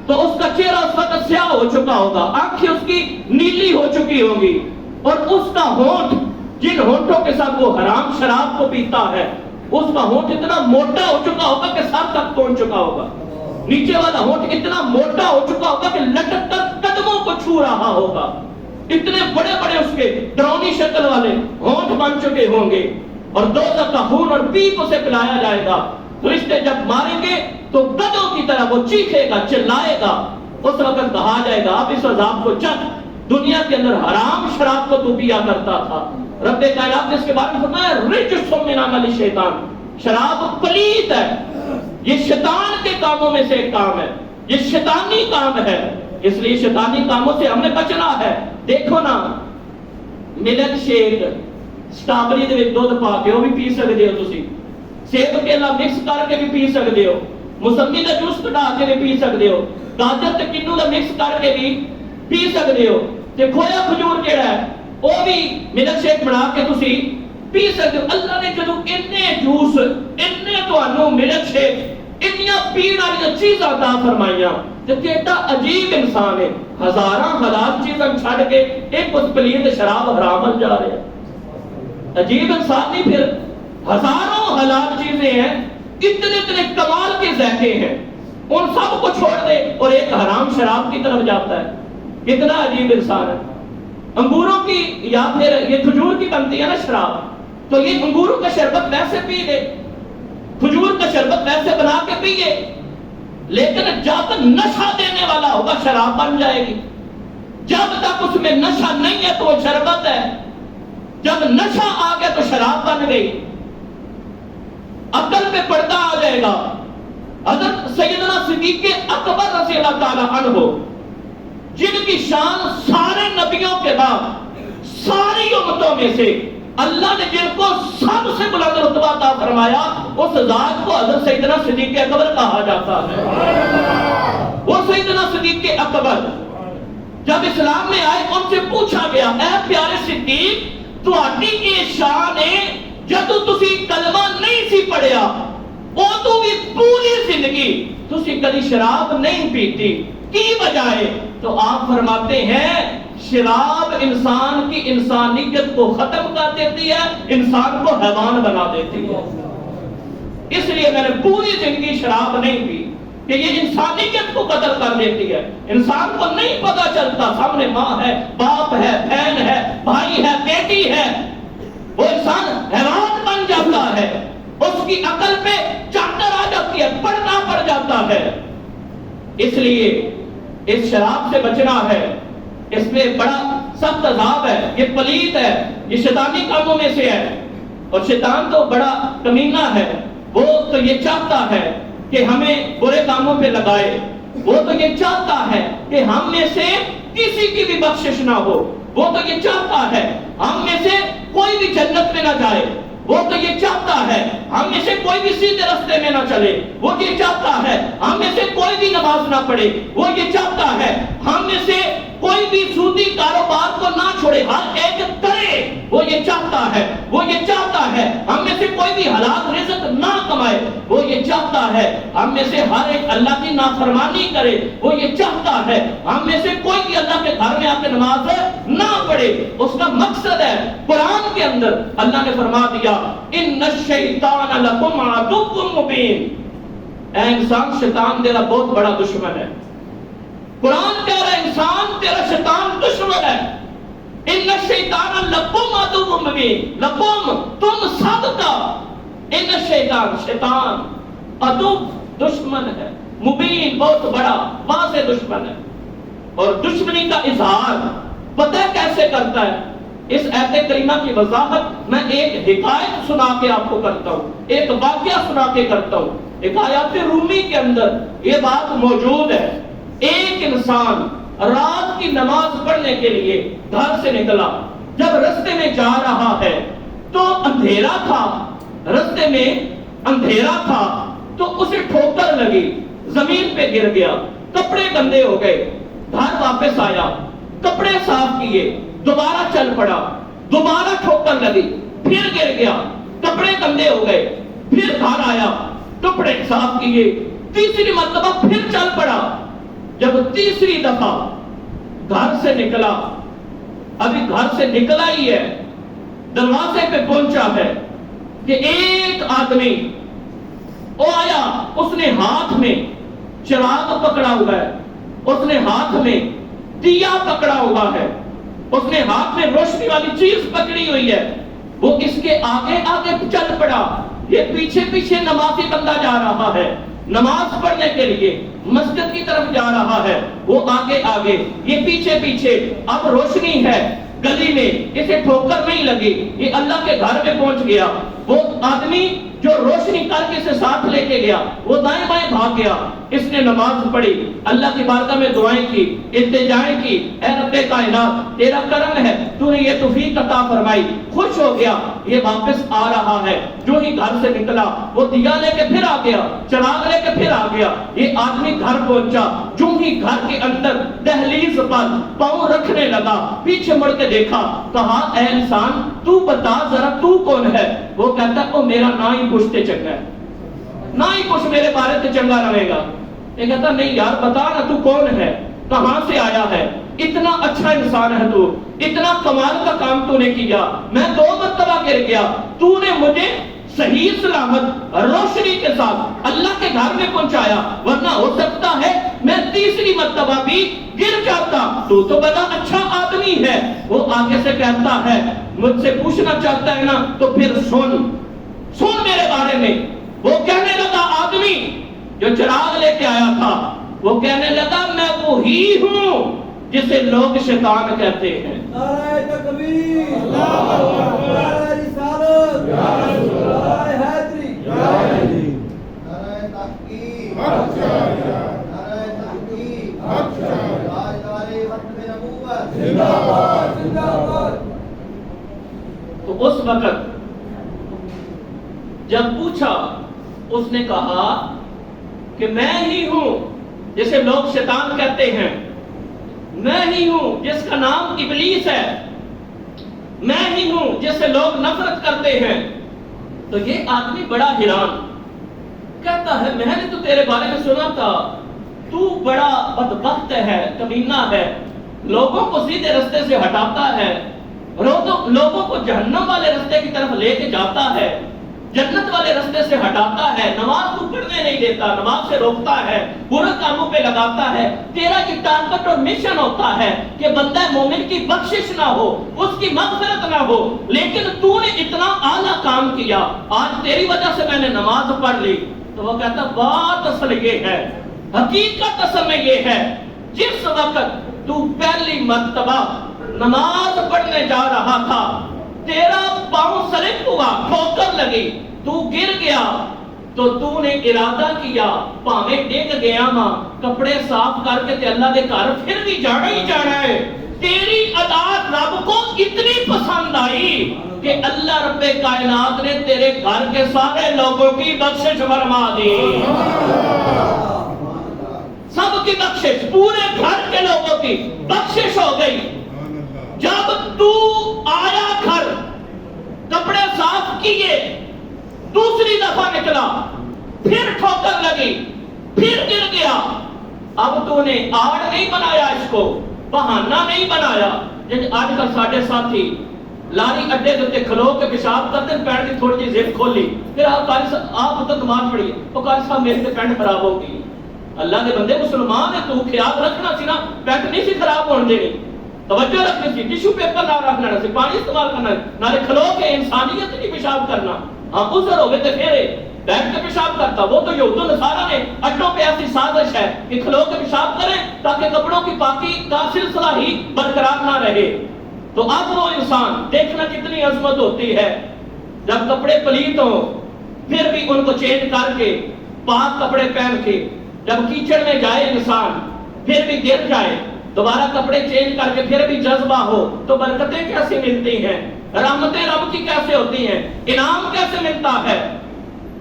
تو اس کا چہرہ اس وقت سیاہ ہو چکا ہوگا، آنکھیں اس کی نیلی ہو چکی ہوں گی، اور اس کا ہونٹ، جن ہونٹوں کے ساتھ وہ حرام شراب کو پیتا ہے، اس کا ہونٹ اتنا موٹا ہو چکا ہوگا کہ سر تک پہنچ چکا ہوگا. نیچے والا ہونٹ اتنا موٹا ہو چکا ہوگا کہ لٹک کر قدموں کو چھو رہا ہوگا. اتنے بڑے بڑے اس کے ڈرونی شکل والے ہونٹ بن چکے ہوں گے، اور دوزخ کا خون اور پیپ اسے پلایا جائے گا. فرشتے جب ماریں گے تو گدھوں کی طرح وہ چیخے گا، چلائے گا. اس وقت کہا جائے گا اب اس عذاب کو چکھ، دنیا کے اندر حرام شراب کو تو پیا کرتا تھا. رب کائنات نے اس کے بارے میں فرمایا رجس من عمل شیطان، شراب پلید ہے، یہ شیطان کے کاموں میں سے ایک کام ہے، یہ شیطانی کام ہے. اس لیے شیطانی کاموں سے ہم نے بچنا ہے. دیکھو نا، ملک شیک سٹرابری دے وچ دودھ پا کے وہ بھی پی سکتے ہو، تسی سیب کیلا مکس کر کے بھی پی سکتے ہو، موسمی کا جوس کٹا کے بھی پی سکتے ہو، گاجر تے کنو کا مکس کر کے بھی پی سکتے ہو، تے کھویا کھجور جڑا ہے وہ بھی ملک شیک بنا کے تسی پی سکتے ہو. اللہ نے جدوں اتنے جوس، اتنے تانوں ملک شیک، اتنیاں پین والی چیزاں عطا فرمائیاں، تے کیڑا عجیب انسان ہے، ہزاراں حلال چیزاں چھڈ کے ایک اس پلید شراب حرام بن جا رہے ہیں. عجیب انسان نہیں، پھر ہزاروں حلال چیزیں ہیں، اتنے اتنے کمال کے ذائقے ہیں، ان سب کو چھوڑ دے اور ایک حرام شراب کی طرف جاتا ہے. کتنا عجیب انسان ہے. انگوروں کی یا پھر یہ کھجور کی بنتی ہے نا شراب، تو یہ انگوروں کا شربت ویسے پی لے، کھجور کا شربت ویسے بنا کے پیے، لیکن جب تک نشہ دینے والا ہوگا شراب بن جائے گی. جب تک اس میں نشہ نہیں ہے تو وہ شربت ہے، جب نشہ آ گیا تو شراب بن گئی. عقل پہ پردہ آ جائے گا. حضرت سیدنا صدیق اکبر رضی اللہ تعالی عنہ، جن کی شان سارے نبیوں کے بعد ساری امتوں میں سے اللہ نے جن کو سب سے بلند رتبہ عطا فرمایا، اس ذات کو حضرت سیدنا صدیق اکبر کہا جاتا ہے. وہ سیدنا صدیق اکبر جب اسلام میں آئے، ان سے پوچھا گیا اے پیارے صدیق، تہاڈی یہ شان ہے جدوں تسی کلمہ نہیں سی پڑھیا ادوں بھی پوری زندگی تسی کبھی شراب نہیں پیتی، کی وجہ ہے؟ تو آپ فرماتے ہیں شراب انسان کی انسانیت کو ختم کر دیتی ہے، انسان کو حیوان بنا دیتی ہے. اس لیے میں نے پوری زندگی شراب نہیں پی کہ یہ انسانیت کو قتل کر دیتی ہے. انسان کو نہیں پتا چلتا سامنے ماں ہے، باپ ہے، بہن ہے، بھائی ہے، بیٹی ہے، وہ انسان حیوان بن جاتا ہے. اس کی عقل پہ چادر آ جاتی ہے، پڑنا پڑ جاتا ہے. اس لیے اس شراب سے بچنا ہے. اس میں بڑا سخت عذاب ہے، یہ پلید ہے، یہ شیطانی کاموں میں سے ہے. اور شیطان تو بڑا کمینہ ہے، وہ تو یہ چاہتا ہے کہ ہمیں برے کاموں پہ لگائے. وہ تو یہ چاہتا ہے کہ ہم میں سے کسی کی بھی بخشش نہ ہو. وہ تو یہ چاہتا ہے ہم میں سے کوئی بھی جنت میں نہ جائے. وہ تو یہ چاہتا ہے ہم میں سے کوئی بھی سیدھے راستے میں نہ چلے. وہ یہ چاہتا ہے ہم میں سے کوئی بھی نماز نہ پڑھے. وہ یہ چاہتا ہے ہم میں سے کوئی بھی سودی کاروبار کو نہ چھوڑے، ہر ایک کرے. وہ یہ چاہتا ہے، وہ یہ چاہتا ہے ہم میں سے کوئی بھی حلال رزق نہ کمائے. وہ یہ چاہتا ہے ہم میں سے ہر ایک اللہ کی نافرمانی کرے. وہ یہ چاہتا ہے ہم میں سے کوئی بھی اللہ کے گھر میں آ کے نماز نہ پڑھے. اس کا مقصد ہے، قرآن کے اندر اللہ نے فرما دیا ان الشیطان لکم عدو مبین. اے انسان، شیطان تیرا بہت بڑا دشمن ہے. قرآن کہہ رہا ہے انسان تیرا شیطان دشمن ہے. ان الشیطان لکم عدو مبین. لکم تم سب کا، ان الشیطان شیطان، عدو دشمن ہے، مبین بہت بڑا واضح دشمن ہے. اور دشمنی کا اظہار پتہ کیسے کرتا ہے؟ اس آیت کریمہ کی وضاحت میں ایک حکایت سنا کے آپ کو کرتا ہوں، ایک واقعہ سنا کے کرتا ہوں. حکایات رومی کے اندر یہ بات موجود ہے. ایک انسان رات کی نماز پڑھنے کے لیے گھر سے نکلا. جب رستے میں جا رہا ہے تو اندھیرا تھا، رستے میں اندھیرا تھا تو اسے ٹھوکر لگی، زمین پہ گر گیا، کپڑے گندے ہو گئے. گھر واپس آیا، کپڑے صاف کیے، دوبارہ چل پڑا، دوبارہ ٹھوکر لگی، پھر گر گیا، کپڑے گندے ہو گئے. پھر گھر آیا، کپڑے صاف کیے، تیسری مرتبہ پھر چل پڑا. جب تیسری دفعہ گھر سے نکلا، ابھی گھر سے نکلا ہی ہے، دروازے پہ پہنچا ہے کہ ایک آدمی وہ آیا. اس نے ہاتھ میں چراغ پکڑا ہوا ہے، اس نے ہاتھ میں دیا پکڑا ہوا ہے، اس نے ہاتھ میں روشنی والی چیز پکڑی ہوئی ہے. وہ اس کے آگے آگے چل پڑا. یہ پیچھے پیچھے نمازی بندہ جا رہا ہے، نماز پڑھنے کے لیے مسجد کی طرف جا رہا ہے. وہ آگے آگے، یہ پیچھے پیچھے. اب روشنی ہے گلی میں، اسے ٹھوکر نہیں لگی، یہ اللہ کے گھر میں پہنچ گیا. وہ آدمی جو روشنی کر کے اسے ساتھ لے کے گیا وہ دائیں بائیں بھاگ گیا. اس نے نماز پڑھی، اللہ کی بارگاہ میں دعائیں کی، التجائیں کی، اے رب کائنات تیرا کرم ہے، تو نے یہ توفیق عطا فرمائی. خوش ہو گیا، یہ واپس آ رہا ہے. جو ہی گھر سے نکلا وہ دیا لے کے پھر آ گیا، چراغ لے کے پھر آ گیا. یہ آدمی گھر پہنچا، جو ہی گھر کے اندر دہلیز پر پاؤں رکھنے لگا، پیچھے مڑ کے دیکھا، کہا اے انسان تو بتا ذرا تو کون ہے؟ وہ کہتا ہے او میرا نا ہی پوچھتے چنگا ہے، نہ ہی کچھ میرے بارے سے چنگا رہے گا. یہ کہتا نہیں یار بتا نا تو کون ہے، کہاں سے آیا ہے، اتنا اچھا انسان ہے تو، اتنا کمال کا کام تو نے کیا، میں 2 مرتبہ گر گیا، تو نے مجھے صحیح سلامت روشنی کے ساتھ اللہ کے گھر میں پہنچایا، ورنہ ہو سکتا ہے میں تیسری مرتبہ بھی گر جاتا. تو بڑا اچھا آدمی ہے. وہ آگے سے کہتا ہے مجھ سے پوچھنا چاہتا ہے نا تو پھر سن میرے بارے میں. وہ کہنے لگا آدمی جو چراغ لے کے آیا تھا، وہ کہنے لگا میں وہی ہوں جسے لوگ شیطان کہتے ہیں. نعرہ تکبیر، اللہ اکبر، نعرہ رسالت، نعرہ حیدری، نعرہ تحقیق، نعرہ تحقیق، تاجدار ختم نبوت، زندہ باد، زندہ باد. تو اس وقت جب پوچھا اس نے کہا کہ میں ہی ہوں جسے لوگ شیطان کہتے ہیں، میں ہی ہوں جس کا نام ابلیس ہے، میں ہی ہوں جس سے لوگ نفرت کرتے ہیں. تو یہ آدمی بڑا حیران کہتا ہے میں نے تو تیرے بارے میں سنا تھا تو بڑا بدبخت ہے، کمینہ ہے، لوگوں کو سیدھے رستے سے ہٹاتا ہے، لوگوں کو جہنم والے رستے کی طرف لے کے جاتا ہے. جنت والے رستے سے ہٹاتا ہے، نماز کو پڑھنے نہیں دیتا، نماز سے روکتا ہے، برے کاموں پہ لگاتا ہے، تیرا یہ ٹارگٹ اور مشن ہوتا ہے کہ بندہ مومن کی بخشش نہ ہو، اس کی مغفرت نہ ہو، لیکن تو نے اتنا اعلیٰ کام کیا، آج تیری وجہ سے میں نے نماز پڑھ لی، تو وہ کہتا بات اصل یہ ہے، حقیقت اصل میں یہ ہے، جس وقت تو پہلی مرتبہ نماز پڑھنے جا رہا تھا، تیرا پاؤں سلپ ہوا، ٹھوکر لگی، تو گر گیا، تو تو نے ارادہ کیا پاویں ڈگ گیا ماں کپڑے صاف کر کے تے اللہ دے گھر پھر بھی جانا ہی جانا ہے، تیری اطاعت رب کو اتنی پسند آئی کہ اللہ رب کائنات نے تیرے گھر کے سارے لوگوں کی بخشش فرما دی، سب کی بخشش، پورے گھر کے لوگوں کی بخشش ہو گئی۔ جب تو آیا گھر، کپڑے صاف کیے، دوسری دفعہ نکلا، پھر ٹھوکر لگی، پھر گر گیا، اب تو نے آڑ نہیں بنایا، اس کو بہانہ نہیں بنایا، جیسے آج کل ساڑھے ساتھی لاری اڈے دیتے کھلو کے پیشاب کرتے، پینٹ کی تھوڑی جی زپ کھولی، پھر آپ تو نماز پڑھیے، وہ قاری صاحب میرے سے پینٹ خراب ہوگی، اللہ کے بندے مسلمان ہے، تو خیال رکھنا سی نا، پینٹ نہیں سی خراب ہونے دینی، توجہ رکھنی سی، ٹیشو پیپر نہ رکھنا سی، پانی استعمال کرنا، نالے کھلو کے انسانیت نہیں پیشاب کرنا، ہاں عذر ہو گئے تھے پھر بیٹھ کے پیشاب کرتا، وہ تو یہود و نصارہ نے اڈوں پہ ایسی سازش ہے کہ کھلو کے پیشاب کریں تاکہ کپڑوں کی پاکی کا سلسلہ ہی برقرار نہ رہے، تو اب وہ انسان دیکھنا کتنی عظمت ہوتی ہے، جب کپڑے پلیت ہوں پھر بھی ان کو چینج کر کے پاک کپڑے پہن کے، جب کیچڑ میں جائے انسان پھر بھی گر جائے، دوبارہ کپڑے چینج کر کے پھر بھی جذبہ ہو، تو برکتیں کیسے ملتی ہیں، رحمتیں رب کی کیسے ہوتی ہیں، انعام کیسے ملتا ہے۔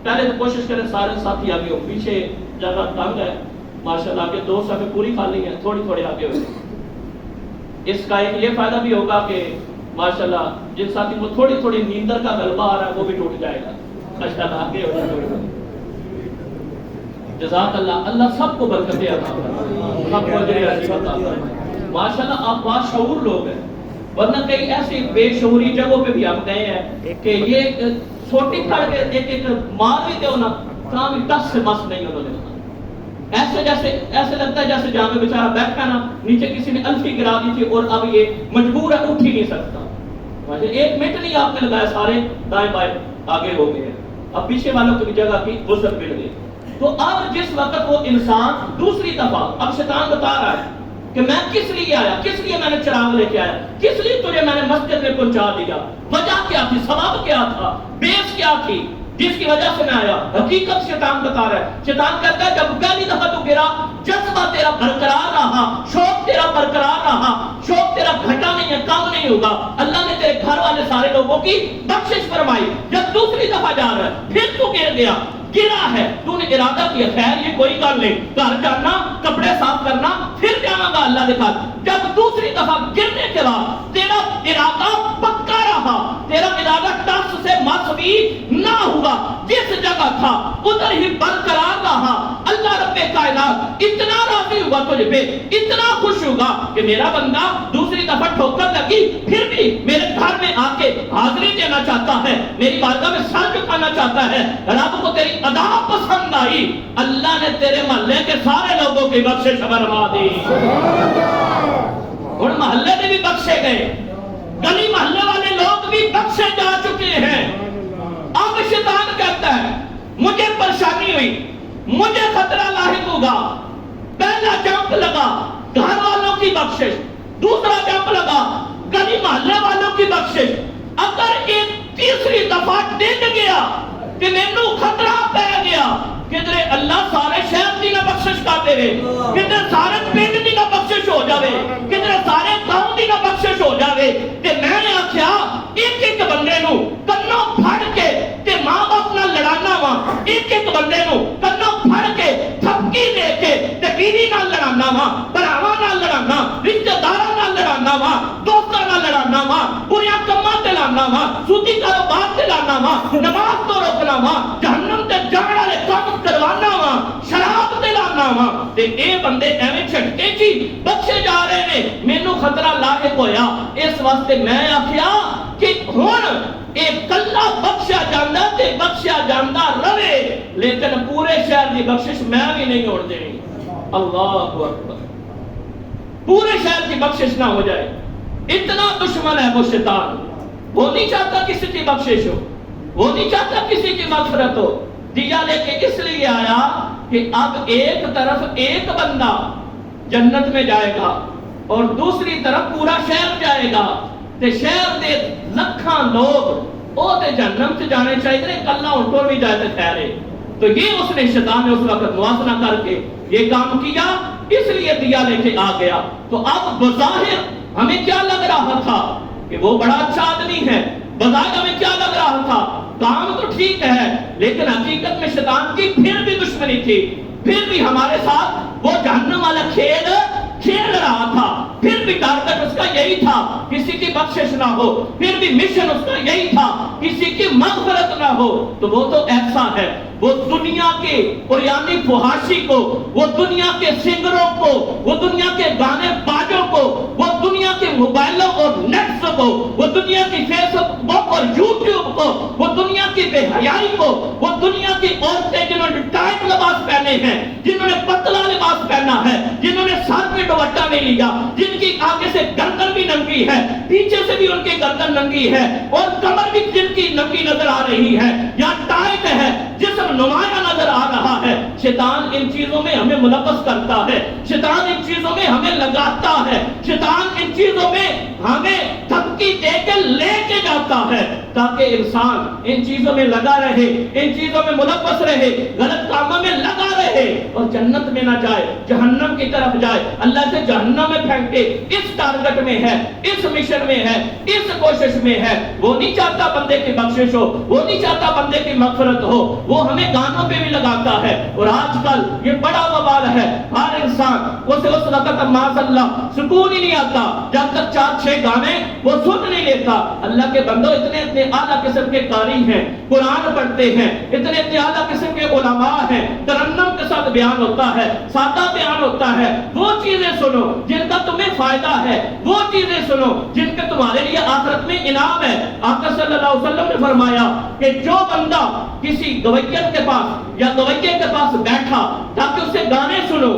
پہلے تو کوشش کریں سارے ساتھی آگے ہو، پیچھے جگہ تنگ ہے ماشاءاللہ، کہ دو صفحے پوری خالی ہیں، تھوڑی تھوڑی آگے ہوئے، اس کا ایک یہ فائدہ بھی ہوگا کہ ماشاءاللہ جن ساتھی کو تھوڑی تھوڑی نیندر کا غلبہ آ رہا ہے وہ بھی ٹوٹ جائے گا، ماشاءاللہ آگے ہو جائے۔ جزاک اللہ، اللہ سب کو برکتیں عطا فرمائے، سب کو اجر عظیم عطا فرمائے، ماشاءاللہ آپ باشعور لوگ ہیں، ورنہ کئی ایسی بے شعوری جگہوں پہ بھی ہم گئے ہیں کہ یہ چھوٹی پھڑ کے ایک مار بھی دو نا کہاں بھی ٹس سے مس نہیں انہوں نے، ایسے لگتا ہے جیسے جہاں میں بیچارہ بیٹھا نا نیچے کسی نے الفی گرا دی تھی اور اب یہ مجبور ہے اٹھ ہی نہیں سکتا، ایک منٹ نہیں آپ نے لگایا سارے دائیں بائیں آگے ہو گئے، اب پیچھے والوں کی جگہ کی وسعت مل گئی۔ تو اب جس وقت وہ انسان دوسری دفعہ، اب شیطان بتا رہا ہے کہ میں کس لیے آیا، کس لیے میں نے چراغ لے کے آیا، کس لیے تجھے میں نے مسجد میں پہنچا دیا، وجہ کیا تھی، سبب کیا تھا، بیس کیا تھی جس کی وجہ سے میں آیا، حقیقت شیطان بتا رہا ہے۔ شیطان کہتا ہے جب پہلی دفعہ تو گرا، جذبہ تیرا برقرار رہا، شوق تیرا برقرار رہا، شوق تیرا گھٹا نہیں ہے، کم نہیں ہوگا، اللہ نے تیرے گھر والے سارے لوگوں کی بخشش فرمائی۔ جب دوسری دفعہ جا رہا ہے پھر تو گر گیا، گرا ہے، تو نے ارادہ کیا خیر یہ کوئی گل نہیں، گھر جانا، کپڑے صاف کرنا، پھر جانا گا اللہ کے گھر۔ جب دوسری دفعہ گرنے کے بعد تیرا ارادہ پکا رہا، تیرا ارادہ ٹس سے مس بھی نہ ہوا، جس جگہ تھا ادھر ہی برقرار رہا، اللہ رب کائنات اتنا راضی ہوگا تجھ پہ، اتنا خوش ہوگا کہ میرا بندہ دوسری دفعہ ٹھوکر لگی پھر بھی میرے گھر میں آ کے حاضری دینا چاہتا ہے، میری بارگاہ میں سر جھکانا چاہتا ہے، رب کو تیری ادا پسند آئی، اللہ نے تیرے محلے کے سارے لوگوں کی بخشش فرما دی، اور محلے میں بھی بخشے گئے، گلی محلے والے لوگ بھی بخشے جا چکے ہیں۔ اب شیطان کہتا ہے مجھے پریشانی ہوئی، مجھے خطرہ لاحق ہوگا، پہلا جمپ لگا گھر والوں کی بخشش، دوسرا جمپ لگا گلی محلے والوں کی بخشش، اگر ایک تیسری دفعہ ڈگ گیا کہ مینوں خطرہ پہ گیا، کدھر اللہ سارے شہر دی نہ بخشش کرتے رہے، کدھر سارے پنڈ دی نہ بخشش ہو جاوے، کدھر سارے گاؤں دی نہ بخشش ہو جاوے، تے میں نے آکھیا ایک ایک بندے نو کنوں پھڑ کے تے ماں باپ نال لڑانا وا، ایک ایک بندے نو کنوں پھڑ کے تھپکی دے کے تے بیوی نال لڑانا وا، بھراواں نال لڑانا، رشتہ داراں نال لڑانا وا، دوستاں نال لڑانا وا، بریاں کماں تے لانا وا، سودی کاروبار تے لانا وا، نماز تو روکنا وا، جہنم تے جان والے کام کروانا وا، شراب تے لانا وا، تے اے بندے ایویں چھٹکے جی بخشے جا رہے نے، مینوں خطرہ لاحق ہویا، اس واسطے میں آکھیا کہ ہن ایک کلا بخشا جاندہ تے بخشا جاندہ روے، لیکن پورے شہر دی بخشش میں بھی نہیں ہوڑ دینی۔ اللہ اکبر، پورے شہر کی بخشش نہ ہو جائے، اتنا دشمن ہے وہ شیطان۔ وہ نہیں چاہتا کسی کی بخشش ہو، وہ نہیں چاہتا کسی کی مغفرت ہو۔ دیا لے کے اس لیے آیا کہ اب ایک طرف ایک بندہ جنت میں جائے گا اور دوسری طرف پورا شہر جائے گا، تے شہر دے لکھاں لوگ او تے جہنم سے جانے چاہیے، کلہ انٹور بھی جائے تے ٹھہرے۔ تو یہ اس نے شیطان نے اس وقت موازنہ کر کے یہ کام کیا، اس لیے دیا لے کے آ گیا۔ تو اب بظاہر ہمیں کیا لگ رہا تھا کہ وہ بڑا اچھا آدمی ہے، بظاہر ہمیں کیا لگ رہا تھا، کام تو ٹھیک ہے، لیکن حقیقت میں شیطان کی پھر بھی دشمنی تھی، پھر بھی ہمارے ساتھ وہ جہنم والا کھیل کھیل رہا تھا، پھر بھی ٹارگٹ اس کا یہی تھا کسی کی بخشش نہ ہو، پھر بھی مشن اس کا یہی تھا کسی کی مغفرت نہ ہو۔ تو وہ تو ایسا ہے، وہ دنیا کے قریانی فحاشی کو، وہ دنیا کے سنگروں کو، وہ دنیا کے گانے باجوں کو، وہ دنیا کے موبائلوں اور نیٹس کو، وہ دنیا کی فیس بک اور یوٹیوب کو، وہ دنیا کی بے حیائی کو، وہ دنیا کی عورتیں جنہوں نے ٹائٹ لباس پہنے ہیں، جنہوں نے پتلا لباس پہنا ہے، جنہوں نے سر پہ دوپٹہ نہیں لیا، جن کی آگے سے گردن بھی ننگی ہے، پیچھے سے بھی ان کی گردن ننگی ہے، اور کمر بھی جن کی ننگی نظر آ رہی ہے، یا ٹائٹ ہے، جسم نمایاں نظر آ رہا ہے۔ شیطان ان چیزوں میں ہمیں ملوث کرتا ہے، شیطان ان چیزوں میں ہمیں لگاتا ہے، شیطان ان چیزوں میں ہمیں دھمکی دے کے لے کے جاتا ہے تاکہ انسان ان چیزوں میں لگا رہے، ان چیزوں میں ملوث رہے، غلط کاموں میں لگا رہے اور جنت میں نہ جائے، جہنم کی طرف جائے، اللہ سے جہنم میں پھینکے۔ اس ٹارگٹ میں ہے، اس مشن میں ہے، اس کوشش میں ہے۔ وہ نہیں چاہتا بندے کی بخشش ہو، وہ نہیں چاہتا بندے کی مغفرت ہو، وہ ہمیں گانوں پہ بھی لگاتا ہے۔ اور آج کل یہ بڑا وبال ہے، ہر انسان اسے اس وقت معاذ اللہ سکون ہی نہیں آتا جب تک 4-6 گانے وہ سن نہیں لیتا۔ اللہ کے بندوں اتنے اعلیٰ قسم کے قاری ہیں، قرآن پڑھتے ہیں، اتنے اعلیٰ قسم کے علماء ہیں، ترنم کے ساتھ بیان ہوتا ہے، سادہ بیان ہوتا ہے۔ وہ چیزیں سنو جن کا تمہیں فائدہ ہے، وہ چیزیں سنو جن کے تمہارے لیے آخرت میں انعام ہے۔ آقا صلی اللہ علیہ وسلم نے فرمایا کہ جو بندہ کسی گویّر کے پاس یا گویّے کے پاس بیٹھا تاکہ اس سے گانے سنو،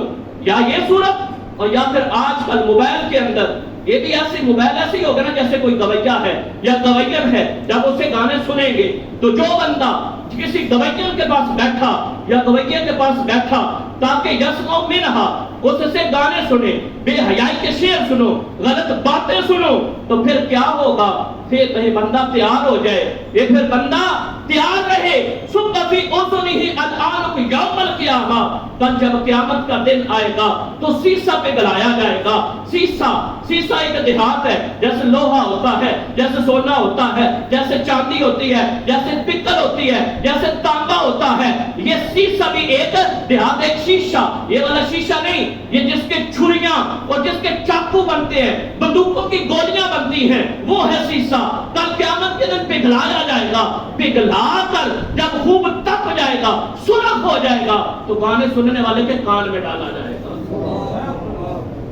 یا یہ صورت، اور یا پھر آج کل موبائل کے اندر یہ بھی ایسی موبائل ایسی ہوگا نا جیسے کوئی گویّا ہے یا گویّر ہے، جب اسے گانے سنیں گے تو جو بندہ کسی گویّر کے پاس بیٹھا یا گویّے کے پاس بیٹھا تاکہ یسمع منہا، اس سے گانے سنے، بے حیائی کے شعر سنو، غلط باتیں سنو، تو پھر کیا ہوگا؟ پھر یہ بندہ تیار ہو جائے، یہ پھر بندہ تیار رہے۔ صبح فی اذنہ الآن یوم القیامہ، کل جب قیامت کا دن آئے گا تو سیسا پہ گلایا جائے گا۔ سیسا ایک دیہات ہے، جیسے لوہا ہوتا ہے، جیسے سونا ہوتا ہے، جیسے چاندی ہوتی ہے، جیسے پتل ہوتی ہے، جیسے تانبا ہوتا ہے، یہ سیسا بھی ایک دیہات، ایک شیشہ، یہ والا شیشہ نہیں، یہ جس کے چھریاں اور جس کے چاقو بنتے ہیں، بندوقوں کی گولیاں بنتی ہیں، وہ ہے سیسا۔ کل قیامت کے دن پگھلایا جائے گا، پگھلا کر جب خوب تپ جائے گا، سرخ ہو جائے گا، تو گانے سننے والے کے کان میں ڈالا جائے گا۔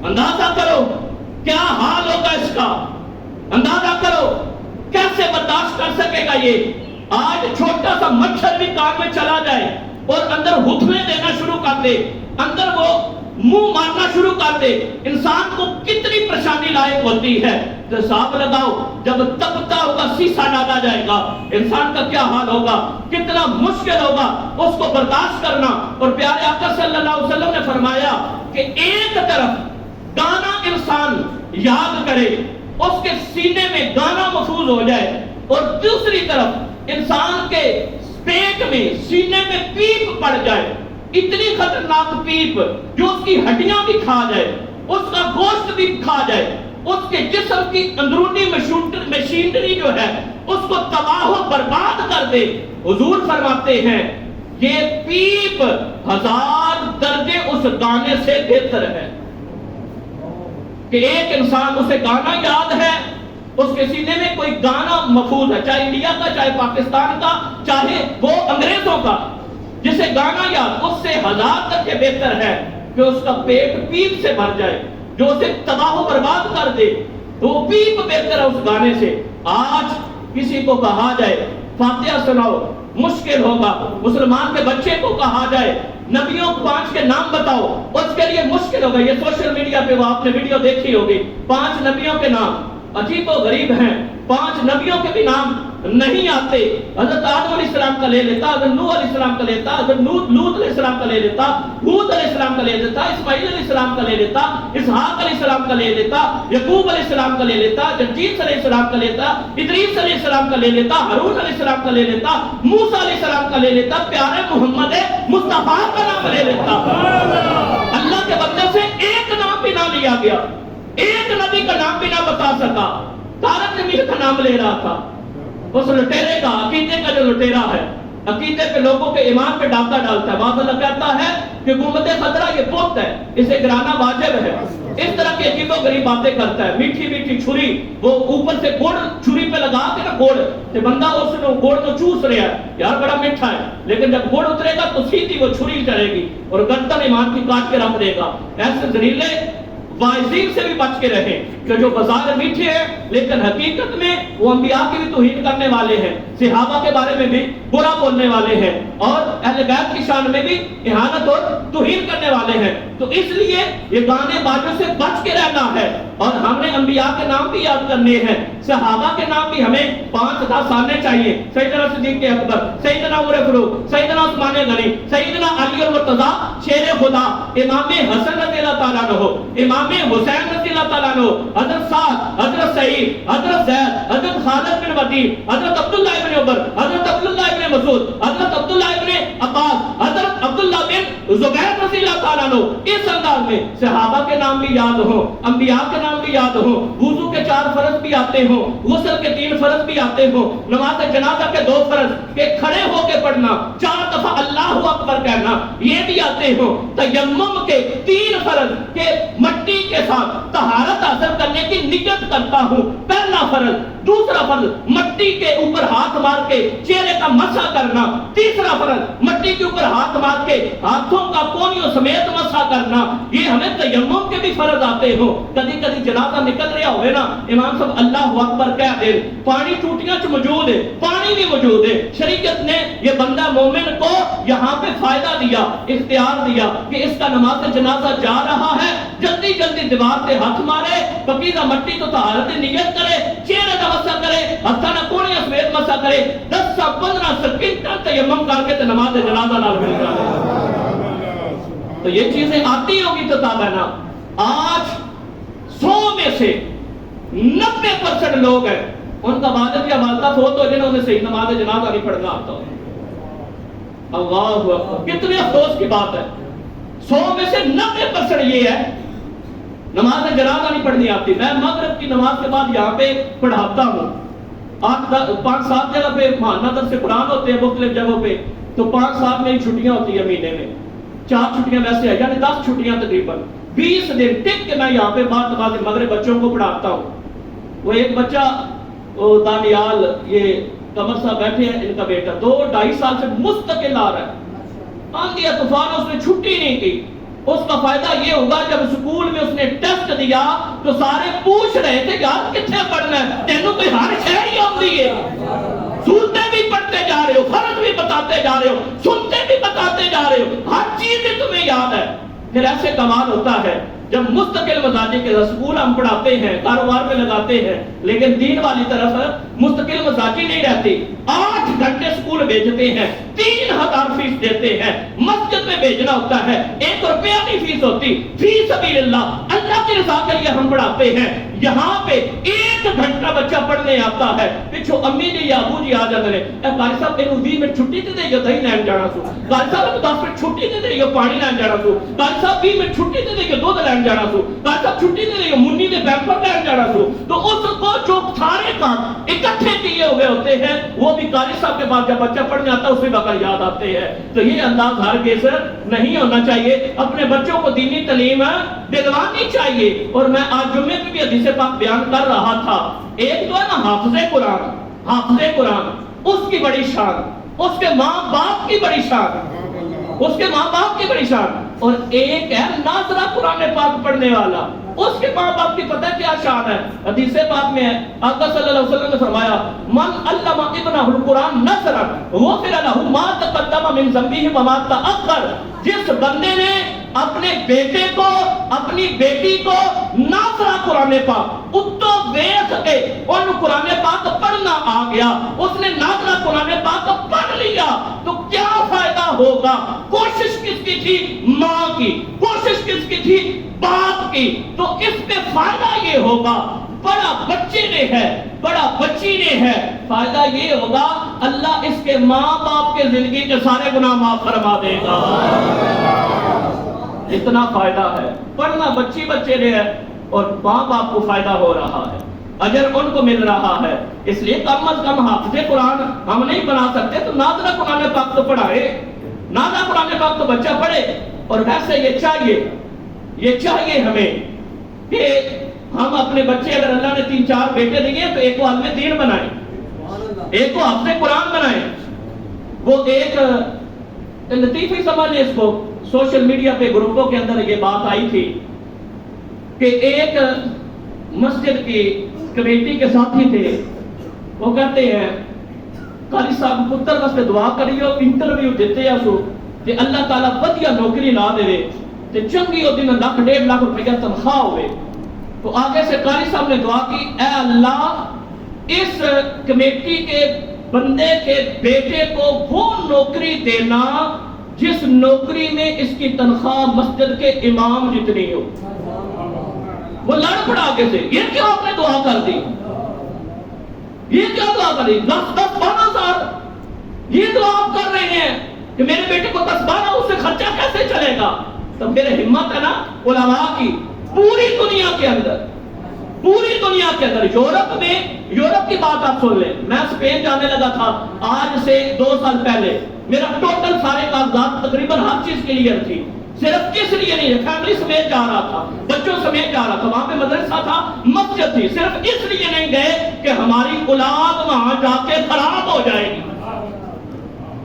اندازہ کرو کیا حال ہوگا اس کا، اندازہ کرو کیسے برداشت کر سکے گا یہ۔ آج چھوٹا سا مچھر بھی کان میں چلا جائے اور اندر ہتھلے دینا شروع کر دے، اندر وہ منہ مارنا شروع کر دے، انسان کو کتنی پریشانی لاحق ہوتی ہے۔ تو حساب لگاؤ جب تپتا ہوگا سیسا ڈالا جائے گا، انسان کا کیا حال ہوگا، کتنا مشکل ہوگا اس کو برداشت کرنا۔ اور پیارے آقا صلی اللہ علیہ وسلم نے فرمایا کہ ایک طرف گانا انسان یاد کرے، اس کے سینے میں گانا محفوظ ہو جائے، اور دوسری طرف انسان کے پیٹ میں، سینے میں پیپ پڑ جائے، اتنی خطرناک پیپ جو اس کی ہڈیاں بھی کھا جائے، اس کا گوشت بھی کھا جائے، اس کے جسم کی اندرونی مشینری جو ہے اس کو تباہ و برباد کر دے۔ حضور فرماتے ہیں یہ پیپ 1000 درجے اس گانے سے بہتر ہے کہ ایک انسان اسے گانا یاد ہے، اس کے سینے میں کوئی گانا محفوظ ہے، چاہے انڈیا کا، چاہے پاکستان کا، چاہے وہ انگریزوں کا، جسے گانا یاد، اس سے 1000 درجے بہتر ہے کہ اس کا پیٹ پیپ سے بھر جائے جو اسے تباہ و برباد کر دے۔ تو وہ پیپ بہتر ہے اس گانے سے۔ آج کسی کو کہا جائے فاتحہ سناؤ مشکل ہوگا، مسلمان کے بچے کو کہا جائے نبیوں 5 کے نام بتاؤ اس کے لیے مشکل ہوگا۔ یہ سوشل میڈیا پہ وہ آپ نے ویڈیو دیکھی ہوگی، 5 نبیوں کے نام عجیب و غریب ہیں، 5 نبیوں کے بھی نام نہیں آتے۔ حضرت آدم علیہ السلام کا لے لیتا، حضرت نوح علیہ السلام کا لیتا، حضرت لوط علیہ السلام کا لے لیتا، ہود علیہ السلام کا لے لیتا، اسماعیل علیہ السلام کا لے لیتا، اسحاق علیہ السلام کا لے لیتا، یعقوب علیہ السلام کا لے لیتا، جرجیس علیہ السلام کا لیتا، ادریس علیہ السلام کا لے لیتا، ہارون علیہ السلام کا لے لیتا، موسیٰ علیہ السلام کا لے لیتا، پیارے محمد مصطفیٰ کا نام لے لیتا۔ اللہ کے بندے سے ایک نام بھی نہ لیا گیا، ایک نبی کا نام بھی نہ بتا سکا، تارک زمین کا نام لے رہا تھا۔ اس لٹیرے کا، عقیدے کا جو لٹیرا ہے، عقیدے پہ لوگوں کے ایمان پہ ڈاکہ ڈالتا ہے، بعض اللہ کہتا ہے کہ گنبد خضرا یہ بت ہے، اسے گرانا واجب ہے، اس طرح کی عجیب و غریب باتیں کرتا ہے۔ میٹھی میٹھی چھری، وہ اوپر سے گوڑ چھری پہ لگا کے نا گوڑ کہ بندہ اس نے گوڑ تو چوس رہا ہے، یار بڑا میٹھا ہے، لیکن جب گوڑ اترے گا تو سیدھی وہ چھری چلے گی اور گردن ایمان کی کاٹ کے رکھ دے گا۔ ایسے زہریلے واعظین سے بھی بچ کے رہیں کہ جو بظاہر میٹھے ہیں لیکن حقیقت میں وہ انبیاء کی بھی توہین کرنے والے ہیں، صحابہ کے بارے میں بھی برا بولنے والے ہیں اور اہل بیت کی شان میں بھی اہانت اور توہین کرنے والے ہیں۔ تو اس لیے یہ گانے باجوں سے بچ کے رہنا ہے اور ہم نے انبیاء کے نام بھی یاد کرنے ہیں، صحابہ کے نام بھی ہمیں 5-10 آنے چاہیے۔ سیدنا صدیق اکبر، سیدنا عمر فاروق، سیدنا عثمان غنی، سیدنا علی المرتضی شیر خدا، امام حسن رضی اللہ تعالیٰ عنہ، امام حسین رضی اللہ تعالیٰ عنہ، حضرت سعد، حضرت سعید، حضرت زید، حضرت خالد بن ولید، حضرت عبداللہ بن عمر، حضرت عبداللہ بن مسعود، حضرت عبداللہ بن عباس، حضرت عبداللہ بن زبیر رضی اللہ تعالیٰ عنہ۔ اس انداز میں صحابہ کے نام بھی یاد ہوں، انبیاء کے نام بھی یاد ہوں، وضو کے 4 فرض بھی آتے ہوں، غسل کے 3 فرض بھی آتے ہوں، نماز جنازہ کے 2 فرض کہ کھڑے ہو کے پڑھنا، 4 دفعہ اللہ اکبر کہنا یہ بھی آتے ہوں، تیمم کے 3 فرض کہ مٹی کے ساتھ طہارت حاصل کرنے کی نیت کرتا ہوں، پہلا فرض۔ دوسرا فرض مٹی کے اوپر ہاتھ مار کے چہرے کا مسح کرنا، تیسرا فرض مٹی کے اوپر ہاتھ مار کے ہاتھوں کا کونیوں سمیت مسح کرنا۔ یہ ہمیں تیمم کے بھی فرض آتے ہو۔ کدی کدی جنازہ نکل رہا ہوئے نا، امام صاحب اللہ اکبر کہہ دے، پانی ٹوٹیاں چ موجود ہے، پانی بھی موجود ہے، شریعت نے یہ بندہ مومن کو یہاں پہ فائدہ دیا، اختیار دیا کہ اس کا نماز جنازہ جا رہا ہے، جلدی جلدی دیوار پہ ہاتھ مارے، پکیزہ مٹی تو طہارت نیت کرے، چہرے کا مسح کرے، ہتھاں نہ کونیاں سمیت مسح کرے، 10-15 سیکنڈ تیمم کر کے نماز جنازہ نال مل جائے۔ تو یہ چیزیں آتی ہوگی تو تاب ہے نا۔ آج 100 میں سے 90% لوگ ہیں ان کا والد یا والدہ فوت ہو جنہوں نے صحیح نماز جنازہ نہیں پڑھنا آتا۔ اللہ اکبر، کتنے افسوس کی بات ہے۔ 100 میں سے 90% یہ ہے نماز جنازہ نہیں پڑھنی آتی۔ میں مغرب کی نماز کے بعد یہاں پہ پڑھاتا ہوں، 5-7 جگہ پہ ماہانہ درس قرآن ہوتے ہیں مختلف جگہوں پہ، تو 5-7 میں چھٹیاں ہوتی ہیں مہینے میں، 4 چھٹیاں ویسے ہیں، یعنی 10 چھٹیاں تقریباً 20 دن ٹک کے میں یہاں پہ بعد مغرب بچوں کو پڑھاتا ہوں۔ وہ ایک بچہ دانیال، یہ قمر صاحب بیٹھے ہیں، ان کا بیٹا 2-2.5 سال سے مستقل آ رہا ہے، آندھی طوفان اس نے چھٹی نہیں کی۔ اس کا فائدہ یہ ہوگا جب اسکول میں اس نے ٹیسٹ دیا تو سارے پوچھ رہے تھے یار کتنے پڑھنا ہے، تینوں کوئی ہر شہر ہی آتی ہے، سورتیں بھی پڑھتے جا رہے ہو، فرض بھی بتاتے جا رہے ہو، سنتے بھی بتاتے جا رہے ہو، ہر چیز تمہیں یاد ہے۔ پھر ایسے کمال ہوتا ہے جب مستقل مزاجی کے سکول ہم پڑھاتے ہیں، کاروبار میں لگاتے ہیں، لیکن دین والی طرف مستقل مزاجی نہیں رہتی۔ 8 گھنٹے سکول بھیجتے ہیں، 3000 فیس دیتے ہیں، مسجد میں بھیجنا ہوتا ہے، 1 روپیہ نہیں فیس ہوتی، فی سبیل اللہ، اللہ کی رضا کے لیے ہم پڑھاتے ہیں۔ یہاں پہ 1 گھنٹہ بچہ پڑھنے آتا ہے، پچھو امی جی یا ابو جی آ جاتے ہیں، اے قاری صاحب تینوں 20 منٹ چھٹی دے دے یا دہی لین جانا سو، قاری صاحب 10 منٹ چھٹی دے دے یا پانی لین جانا سو، قاری صاحب 20 منٹ چھٹی دے دے یا دودھ لین جانا سو، قاری صاحب چھٹی دے دے یا منی دے پیمپر لین جانا سو۔ تو اس کو جو سارے کام اکٹھے کیے ہوئے ہوتے ہیں وہ بھی قاری صاحب کے بعد جب بچہ پڑھنے آتا ہے اسی وقت یاد آتے ہیں۔ تو یہ انداز ہرگز نہیں ہونا چاہیے، اپنے بچوں کو دینی تعلیم دلوانی چاہیے۔ اور میں آج جمعے میں بھی حدیث پاک بیان کر رہا تھا، ایک تو ہے نا حافظ قرآن، حافظ قرآن اس کی بڑی شان، اس کے ماں باپ کی بڑی شان، اس کے ماں باپ کی بڑی شان۔ اور ایک ہے ناظرہ قرآن پاک پڑھنے والا، اس کے ماں باپ کی پتہ کیا شان ہے؟ حدیث پاک میں ہے آقا صلی اللہ علیہ وسلم نے فرمایا من علم ابنہ القرآن نظرا غفر لہ ما تقدم من ذنبہ وما تأخر، جس بندے نے اپنے بیٹے کو اپنی بیٹی کو ناظرہ قرآن پاک اتو ویخ کے ان قرآن پاک پڑھنا آ گیا، اس نے ناظرہ قرآن پاک پڑھ لیا تو کیا فائدہ ہوگا؟ کوشش کس کی تھی؟ ماں کی، کوشش کس کی تھی؟ باپ کی، تو اس پہ فائدہ یہ ہوگا بڑا بچے نے ہے، بڑا بچی نے ہے، فائدہ یہ ہوگا اللہ اس کے ماں باپ کے زندگی کے سارے گناہ معاف فرما دے گا۔ اتنا فائدہ ہے، پڑھنا بچی بچے نے ہے اور ماں باپ کو فائدہ ہو رہا ہے، اجر ان کو مل رہا ہے۔ اس لیے کم از کم حافظ قرآن ہم نہیں بنا سکتے تو ناظرہ قرآن پاک تو پڑھائے، ناظرہ قرآن پاک تو بچہ پڑھے۔ اور ویسے یہ چاہیے ہمیں کہ ہم اپنے بچے اگر اللہ نے 3-4 بیٹے دیے تو ایک کو عالم دین بنائیں، ایک کو حافظ قرآن بنائیں۔ وہ ایک لطیفی سمجھ لیں اس کو، سوشل میڈیا پہ گروپوں کے اندر یہ بات آئی تھی کہ ایک مسجد کی کمیٹی کے ساتھی تھے، وہ کہتے ہیں قاری صاحب پتر واسطے دعا کریو، انٹرویو دیتے ہیں سو کہ اللہ تعالیٰ بدیا نوکری لا دے تے چنگی ہو دن 1.5 لاکھ روپیہ تنخواہ ہوئے۔ تو آگے سے قاری صاحب نے دعا کی، اے اللہ اس کمیٹی کے بندے کے بیٹے کو وہ نوکری دینا جس نوکری میں اس کی تنخواہ مسجد کے امام جتنی ہو۔ وہ لڑ پڑا آگے سے، یہ کیا آپ نے دعا کر دی؟ یہ کیا دعا کر دی؟ 10-12 سال یہ دعا آپ کر رہے ہیں کہ میرے بیٹے کو 10-12 اس سے خرچہ کیسے چلے گا؟ تو میرے ہمت ہے نا علماء کی، پوری دنیا کے اندر یورپ کی بات آپ سن لیں، میں اسپین جانے لگا تھا آج سے 2 سال پہلے، میرا ٹوٹل سارے کاغذات تقریباً ہر چیز کلیئر تھی، صرف کس لیے نہیں، فیملی سمیت جا رہا تھا، بچوں سمیت جا رہا تھا، وہاں پہ مدرسہ تھا، مسجد تھی، صرف اس لیے نہیں گئے کہ ہماری اولاد وہاں جا کے خراب ہو جائے گی۔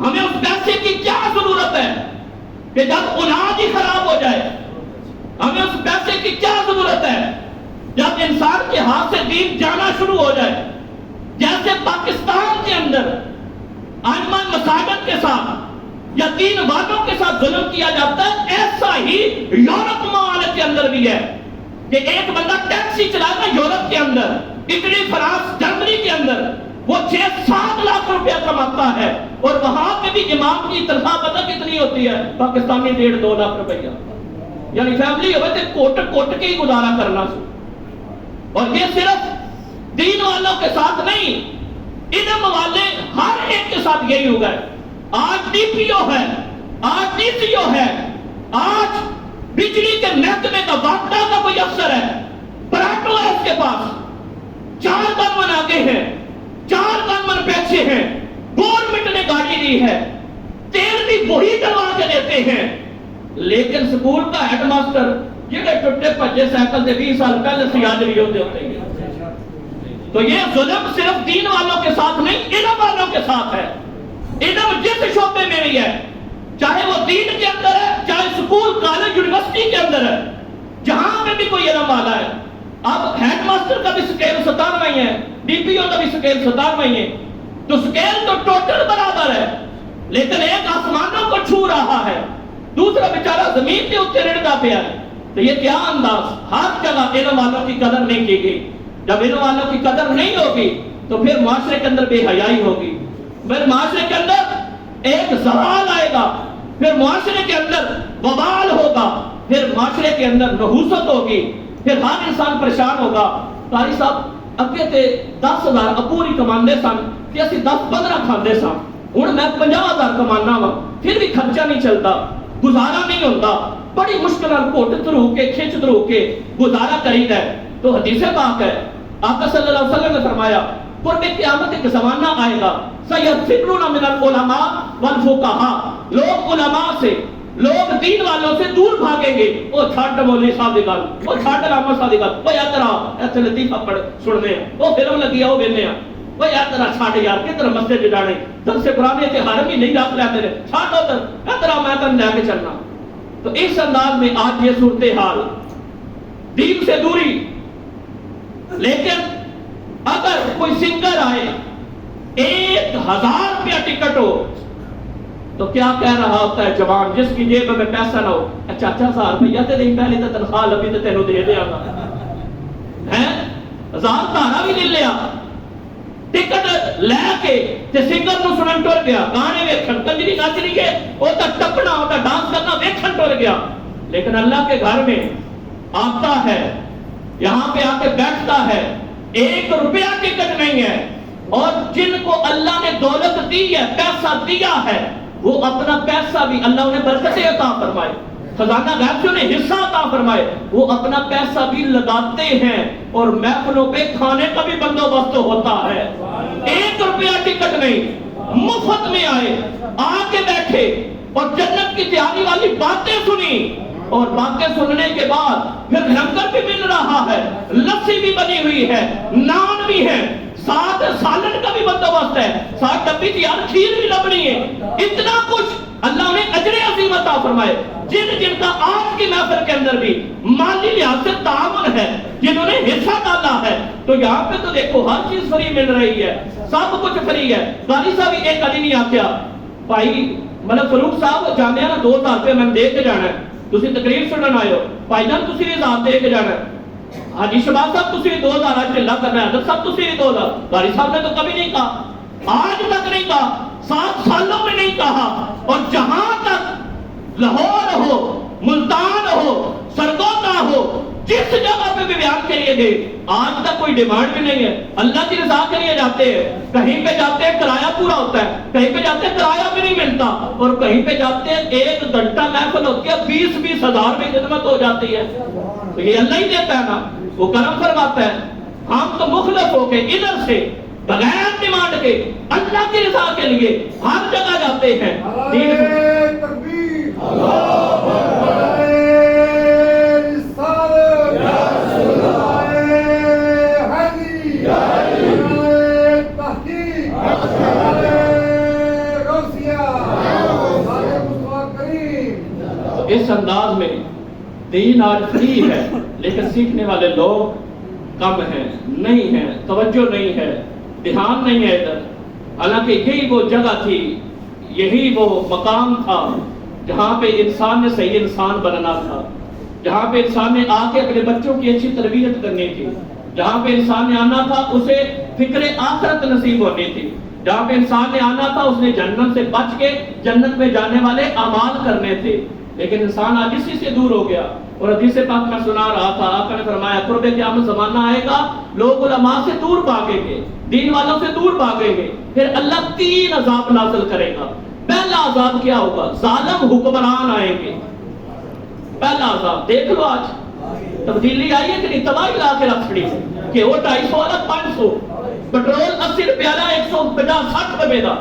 ہمیں اس پیسے کی کیا ضرورت ہے کہ جب اولاد ہی خراب ہو جائے؟ ہمیں اس پیسے کی کیا ضرورت ہے جب انسان کے ہاتھ سے دین جانا شروع ہو جائے؟ جیسے پاکستان کے اندر ائمہ مساجد کے ساتھ یا دین والوں کے ساتھ ظلم کیا جاتا ہے، ایسا ہی یورپ ممالک کے اندر بھی ہے کہ ایک بندہ ٹیکسی چلائے گا یورپ کے اندر، اٹلی، فرانس، جرمنی کے اندر، وہ 6-7 لاکھ روپیہ کماتا ہے، اور وہاں پہ بھی امام کی تنخواہ پتہ کتنی ہوتی ہے؟ پاکستان میں 1.5-2 لاکھ روپیہ، یعنی فیملی ہوئے تھے کوٹ کے ہی گزارا کرنا سو۔ اور یہ صرف دین والوں کے ساتھ نہیں، علم والے ہر ایک کے ساتھ یہی ہوگا۔ آج ڈی پی او ہے، آج ڈی سی او ہے، آج بجلی کے محکمے کا واپڈا کا کوئی افسر ہے، پراٹو ہے اس کے پاس، 4 گنمن آگے ہیں، 4 گنمن پیچھے ہیں، گورنمنٹ نے گاڑی دی ہے، تیل بھی وہی ڈلوا کے دیتے ہیں، لیکن سکول کا ہیڈ ماسٹر جڑے ٹوٹے پجے سائیکل سے 20 سال پہلے سے یاد نہیں ہوتے ہیں۔ تو یہ ظلم صرف دین والوں کے ساتھ نہیں، علم والوں کے ساتھ ہے۔ علم جس شعبے میں بھی ہے، چاہے وہ دین کے اندر ہے، چاہے سکول، کالج، یونیورسٹی کے اندر ہے، جہاں میں بھی کوئی علم والا ہے۔ اب ہیڈ ماسٹر کا بھی سکیل 97 ہی ہے، ڈی پی او کا بھی سکیل 97 ہی ہے، تو سکیل تو ٹوٹل برابر ہے، لیکن ایک آسمانوں کو چھو رہا ہے، دوسرا بیچارہ زمین کے اوپر رڑتا پیا ہے۔ تو یہ کیا انداز؟ ہر جگہ علم والوں کی قدر نہیں کی گئی۔ جب علم والوں کی قدر نہیں ہوگی تو پھر معاشرے کے اندر بے حیائی ہوگی، پھر معاشرے کے اندر ایک زوال آئے گا، پھر معاشرے کے اندر وبال ہوگا، پھر معاشرے کے اندر نحوست ہوگی، پھر ہر انسان پریشان ہوگا۔ قاری صاحب اگے تے 10,000 اپوری کماندے سن کہ اسی 10-15 کھاندے سن، ہن میں 50,000 کمانا وا، پھر بھی خرچہ نہیں چلتا، گزارا نہیں ہوتا، بڑی مشکل گھٹ ترو کے کھچ ترو کے گزارا کرید ہے۔ تو حدیث پاک ہے، آقا صلی اللہ علیہ وسلم نے فرمایا قرب قیامت ایک زمانہ آئے گا سیفرون من العلماء والفقہاء، لوگ علماء سے، لوگ دین والوں سے دور بھاگیں گے۔ او چھاڑ مولوی صاحب دی گل، او چھاڑ رحمت صاحب دی گل، او یار ترا ایتھے لطیفہ پڑھ سننے ہیں، او فلم لگی ہے او وینے ہیں، او یار ترا چھاڑ یار کدھر مسجد جانے، درس قرآن تے حرم ہی نہیں رکھ لیندے نے، چھاڑ ادھر، اے ترا میں تن لے کے چلنا۔ تو اس انداز میں آج یہ صورتحال، دین سے دوری. لیکن اگر کوئی سنگر آئے 1000 روپیہ ٹکٹ ہو تو کیا کہہ رہا ہوتا ہے جوان جس کی جیب میں پیسہ نہ ہو، چاچا 1000 روپیہ تے دیں، پہلے تو تنخواہ لبھی تو تینوں دے دیا گا. 1000 تارا بھی نہیں لیا، ٹکٹ لے کے تے سنگر نو سنن ٹر گیا، گانے ویکھن، کنجری نچ رہی ہے، وہ تو ٹپنا، وہ تو ڈانس کرنا ویکھن ٹر گیا. لیکن اللہ کے گھر میں آتا ہے، یہاں پہ آ کے بیٹھتا ہے، 1 روپیہ ٹکٹ نہیں ہے. اور جن کو اللہ نے دولت دی ہے، پیسہ دیا ہے، وہ اپنا پیسہ بھی اللہ انہیں برکتیں عطا فرمائے، خزانہ غیب سے انہیں حصہ عطا فرمائے، وہ اپنا پیسہ بھی لگاتے ہیں اور محفلوں پہ کھانے کا بھی بندوبست ہوتا ہے. 1 روپیہ ٹکٹ نہیں، مفت میں آئے، آ کے بیٹھے اور جنت کی تیاری والی باتیں سنی، اور باتیں سننے کے بعد پھر لنگر بھی مل رہا ہے، لسی بھی بنی ہوئی ہے، نان بھی ہے، ساتھ سالن کا بھی بندوبست ہے، ساتھ ڈبی تیار کھیر بھی لبنی ہے. اتنا کچھ اللہ نے اجر عظیم عطا فرمائے. جن کا آج کی محفل کے اندر بھی مالی لحاظ سے تعاون ہے، جنہوں نے حصہ ڈالا ہے، تو یہاں پہ تو دیکھو ہر چیز فری مل رہی ہے، سب کچھ فری ہے. قاری صاحب ایک علی نہیں آکیا بھائی ملک فروخ صاحب جانے ہیں نا 2000 روپے میں دے کے جانا ہے، تسی تقریر سنن آئے ہو، بھائی جان تسی بھی 1000 دے کے جانا ہے. حاجی شباب صاحب تسی 2000 آج چلا کرنا ہے، حضرت صاحب تسی 2000. قاری صاحب نے تو کبھی نہیں کہا، آج تک نہیں کہا، 7 سالوں میں نہیں کہا. اور جہاں تک لاہور ہو، ملتان ہو، سرگودا ہو، جس جگہ پہ بھی بیان کے لیے گئے، آج تک کوئی ڈیمانڈ بھی نہیں ہے. اللہ کی رضا کے لیے جاتے ہیں، کہیں پہ جاتے ہیں کرایہ پورا ہوتا ہے، کہیں پہ جاتے ہیں کرایہ بھی نہیں ملتا، اور کہیں پہ جاتے ہیں 1 گھنٹہ محفل ہوتی ہے 20-20 ہزار میں خدمت ہو جاتی ہے. تو یہ اللہ ہی دیتا ہے نا، وہ کرم فرماتا ہے. ہم تو مخلص ہو کے ادھر سے بغیر ڈیمانڈ کے اللہ کی رضا کے لیے ہر جگہ جاتے ہیں. تکبیر، اللہ اکبر، رسالت، یا رسول اللہ، حیدری، یا تحقیق، غوثیہ، مصطفیٰ کریم. اس انداز میں دین آج فری ہے، لیکن سیکھنے والے لوگ کم ہیں، نہیں ہیں، توجہ نہیں ہے، دھیان نہیں ہے ادھر. حالانکہ یہی وہ جگہ تھی، یہی وہ مقام تھا جہاں پہ انسان نے صحیح انسان بننا تھا، جہاں پہ انسان نے آ کے اپنے بچوں کی اچھی تربیت کرنی تھی، جہاں پہ انسان نے آنا تھا اسے فکر آخرت نصیب ہونی تھی، جہاں پہ انسان نے آنا تھا اس نے جنت سے بچ کے جنت میں جانے والے اعمال کرنے تھے. لیکن انسان آج اسی سے دور ہو گیا. اور حدیث پاک میں سنا رہا تھا، آقا نے فرمایا قرب قیامت زمانہ آئے گا، لوگ علماء سے دور بھاگیں گے، دین والوں سے دور بھاگیں گے، پھر اللہ 3 عذاب نازل کرے گا. پہلا عذاب کیا ہوگا؟ ظالم حکمران آئیں گے. پہلا عذاب دیکھ لو، آج تبدیلی آئی ہے کہ نہیں؟ تباہی لا کے رکھ چھڑی کہ وہ 250 والا 500، پیٹرول 80 روپیہ والا 150-60 روپے کا،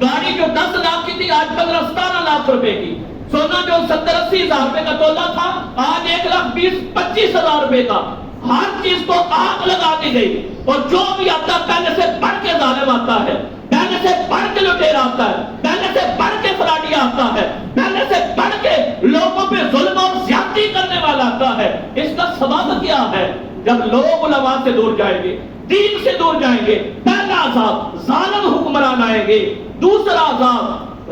گاڑی جو 10 لاکھ کی تھی آج 15-17 لاکھ روپے کی، سونا جو 70-80 ہزار روپے کا تولہ تھا آج 1,20,25 ہزار روپے کا. ہر چیز کو آگ لگا دی گئی. اور جو بھی آتا ہے پہلے سے بڑھ کے ظالم آتا ہے، پہلے سے بڑھ کے لٹیرا آتا ہے، پہلے سے بڑھ کے فراڈیا آتا ہے، پہلے سے بڑھ کے لوگوں پہ ظلم اور زیادتی کرنے والا آتا ہے. اس کا سبب کیا ہے؟ جب لوگ علماء سے دور جائیں گے، دین سے دور جائیں گے. پہلا عذاب ظالم حکمران آئیں گے. دوسرا عذاب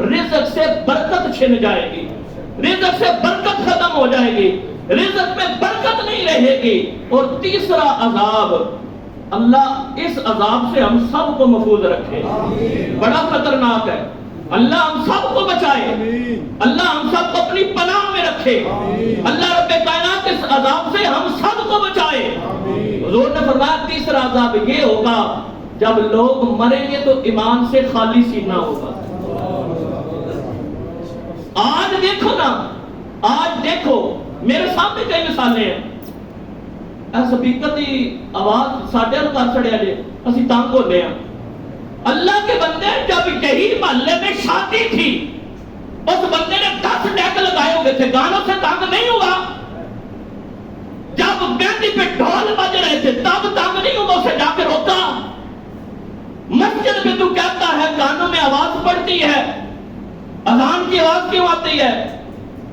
رزق سے برکت چھن جائے گی، رزق سے برکت ختم ہو جائے گی، رزق میں برکت نہیں رہے گی. اور تیسرا عذاب، اللہ اس عذاب سے ہم سب کو محفوظ رکھے، بڑا خطرناک ہے. اللہ ہم سب کو بچائے، اللہ ہم سب کو اپنی پناہ میں رکھے، اللہ رب کائنات اس عذاب سے ہم سب کو بچائے. حضور نے فرمایا تیسرا عذاب یہ ہوگا جب لوگ مریں گے تو ایمان سے خالی سینہ ہوگا. آج دیکھو نا، آج دیکھو میرے سامنے کئی مثالیں ہیں. سپیکر دی آواز ساڈے نوں کر چھڑیا جے، اسی تنگ ہوندے ہاں. اللہ کے بندے جب یہی محلے میں شادی تھی، اس بندے نے 10 ڈیک لگائے ہوئے تھے، گانوں سے تنگ نہیں ہوا. جب مہندی پہ ڈھول بج رہے تھے تب تنگ نہیں ہوا، اسے جا کے روکا. مسجد میں تو کہتا ہے گانوں میں آواز پڑتی ہے، اذان کی آواز کیوں آتی ہے؟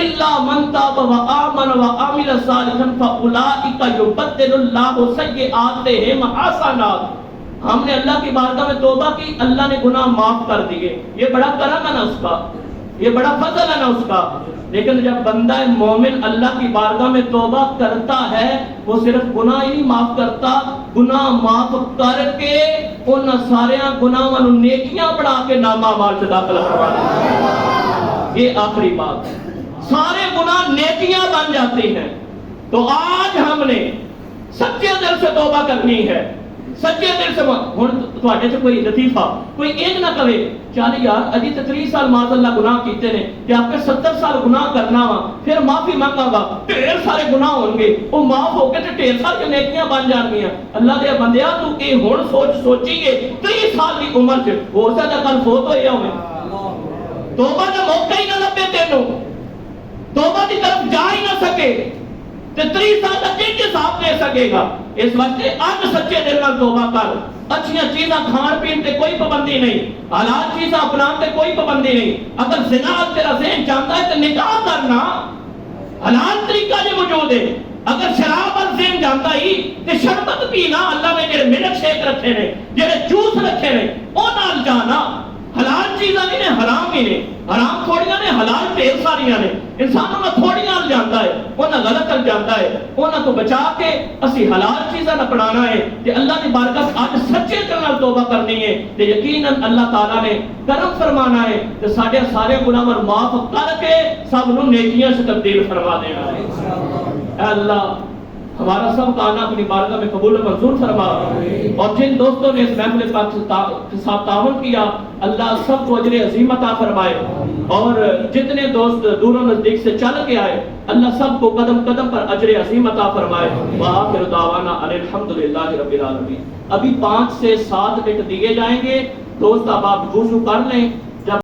الا من تاب وآمن وعمل صالحا فاولئک یبدل اللہ سیئاتہم حسنات۔ ہم نے اللہ کی بارگاہ میں توبہ کی، اللہ نے گناہ معاف کر دیے۔ یہ بڑا کرم ہے نا اس کا، یہ بڑا فضل ہے نا اس کا۔ لیکن جب بندہ مومن اللہ کی بارگاہ میں توبہ کرتا ہے، وہ صرف گناہ ہی نہیں معاف کرتا، گناہ معاف کر کے ان سارے گناہاں نوں نیکیاں بنا کے نامہ اعمال سے داخل کروا دیتا۔ یہ آخری بات ہے، سارے گناہ نیکیاں بن جاتے ہیں۔ تو آج ہم نے سچے دل سے توبہ کرنی ہے، سچے دل سے۔ ہن تواڈے چ کوئی لطیفہ کوئی ایک نہ کہے چل یار اجی تے 30 سال معاذ اللہ گناہ کیتے نے تے آپ کے 70 سال گناہ کرنا وا، پھر معافی مانگا گا، ڈھیر سارے گناہ ہون گے، وہ معاف ہو کے تے ڈھیر ساری نیکیاں بن جان گیاں۔ اللہ دے بندیا تو اے ہن سوچیے 30 سال دی عمر چ ہو سکدا کل فوت ہوئے ہوے، توبہ دا موقع ہی نہ لبے تینوں، توبہ دی طرف جا ہی نہ سکے تے 30 سال تک کی حساب دے سکے گا۔ اس واسطے اج سچے دل نال توبہ کر۔ اچھیاں چیزاں کھان پین تے کوئی پابندی نہیں، حلال چیزاں اپنان تے کوئی پابندی نہیں۔ اگر زنا تیرا ذہن چاہتا ہے تے نکاح کرنا، حلال طریقہ جو موجود ہے۔ اگر شراب اور ذہن جانتا ہی تے شربت پینا، اللہ نے جڑے ملک شیک رکھے نے، جڑے جوس رکھے نے، او نال جانا۔ حلال چیزاں نہیں نے، حرام ہی نے، حرام تھوڑیاں نے، حلال ڈھیر ساریاں نے۔ انسانوں میں تھوڑیاں جانتا ہے، انہاں غلط کر جانتا ہے، انہاں کو بچا کے اسی حلال چیزاں اپنانا ہے تے اللہ دی بارگاہ اج سچے دل نال توبہ کرنی ہے تے یقیناً اللہ تعالیٰ نے کرم فرمانا ہے تے ساڈے سارے گناہ معاف کر کے سب نوں نیکیاں سے تبدیل فرما دینا ہے۔ اے اللہ ہمارا سب کا آنا اپنی بارگاہ میں قبول و منظور فرما، اور جن دوستوں نے اس محفل پاک کے ساتھ تعاون کیا اللہ سب کو اجر عظیم عطا فرمائے، اور جتنے دوست دور و نزدیک سے چل کے آئے اللہ سب کو قدم قدم پر اجر عظیم عطا فرمائے۔ وآخر دعوانا ان الحمدللہ رب العالمین۔ ابھی 5 سے 7 منٹ دیے جائیں گے، دوست اب آپ وضو کر لیں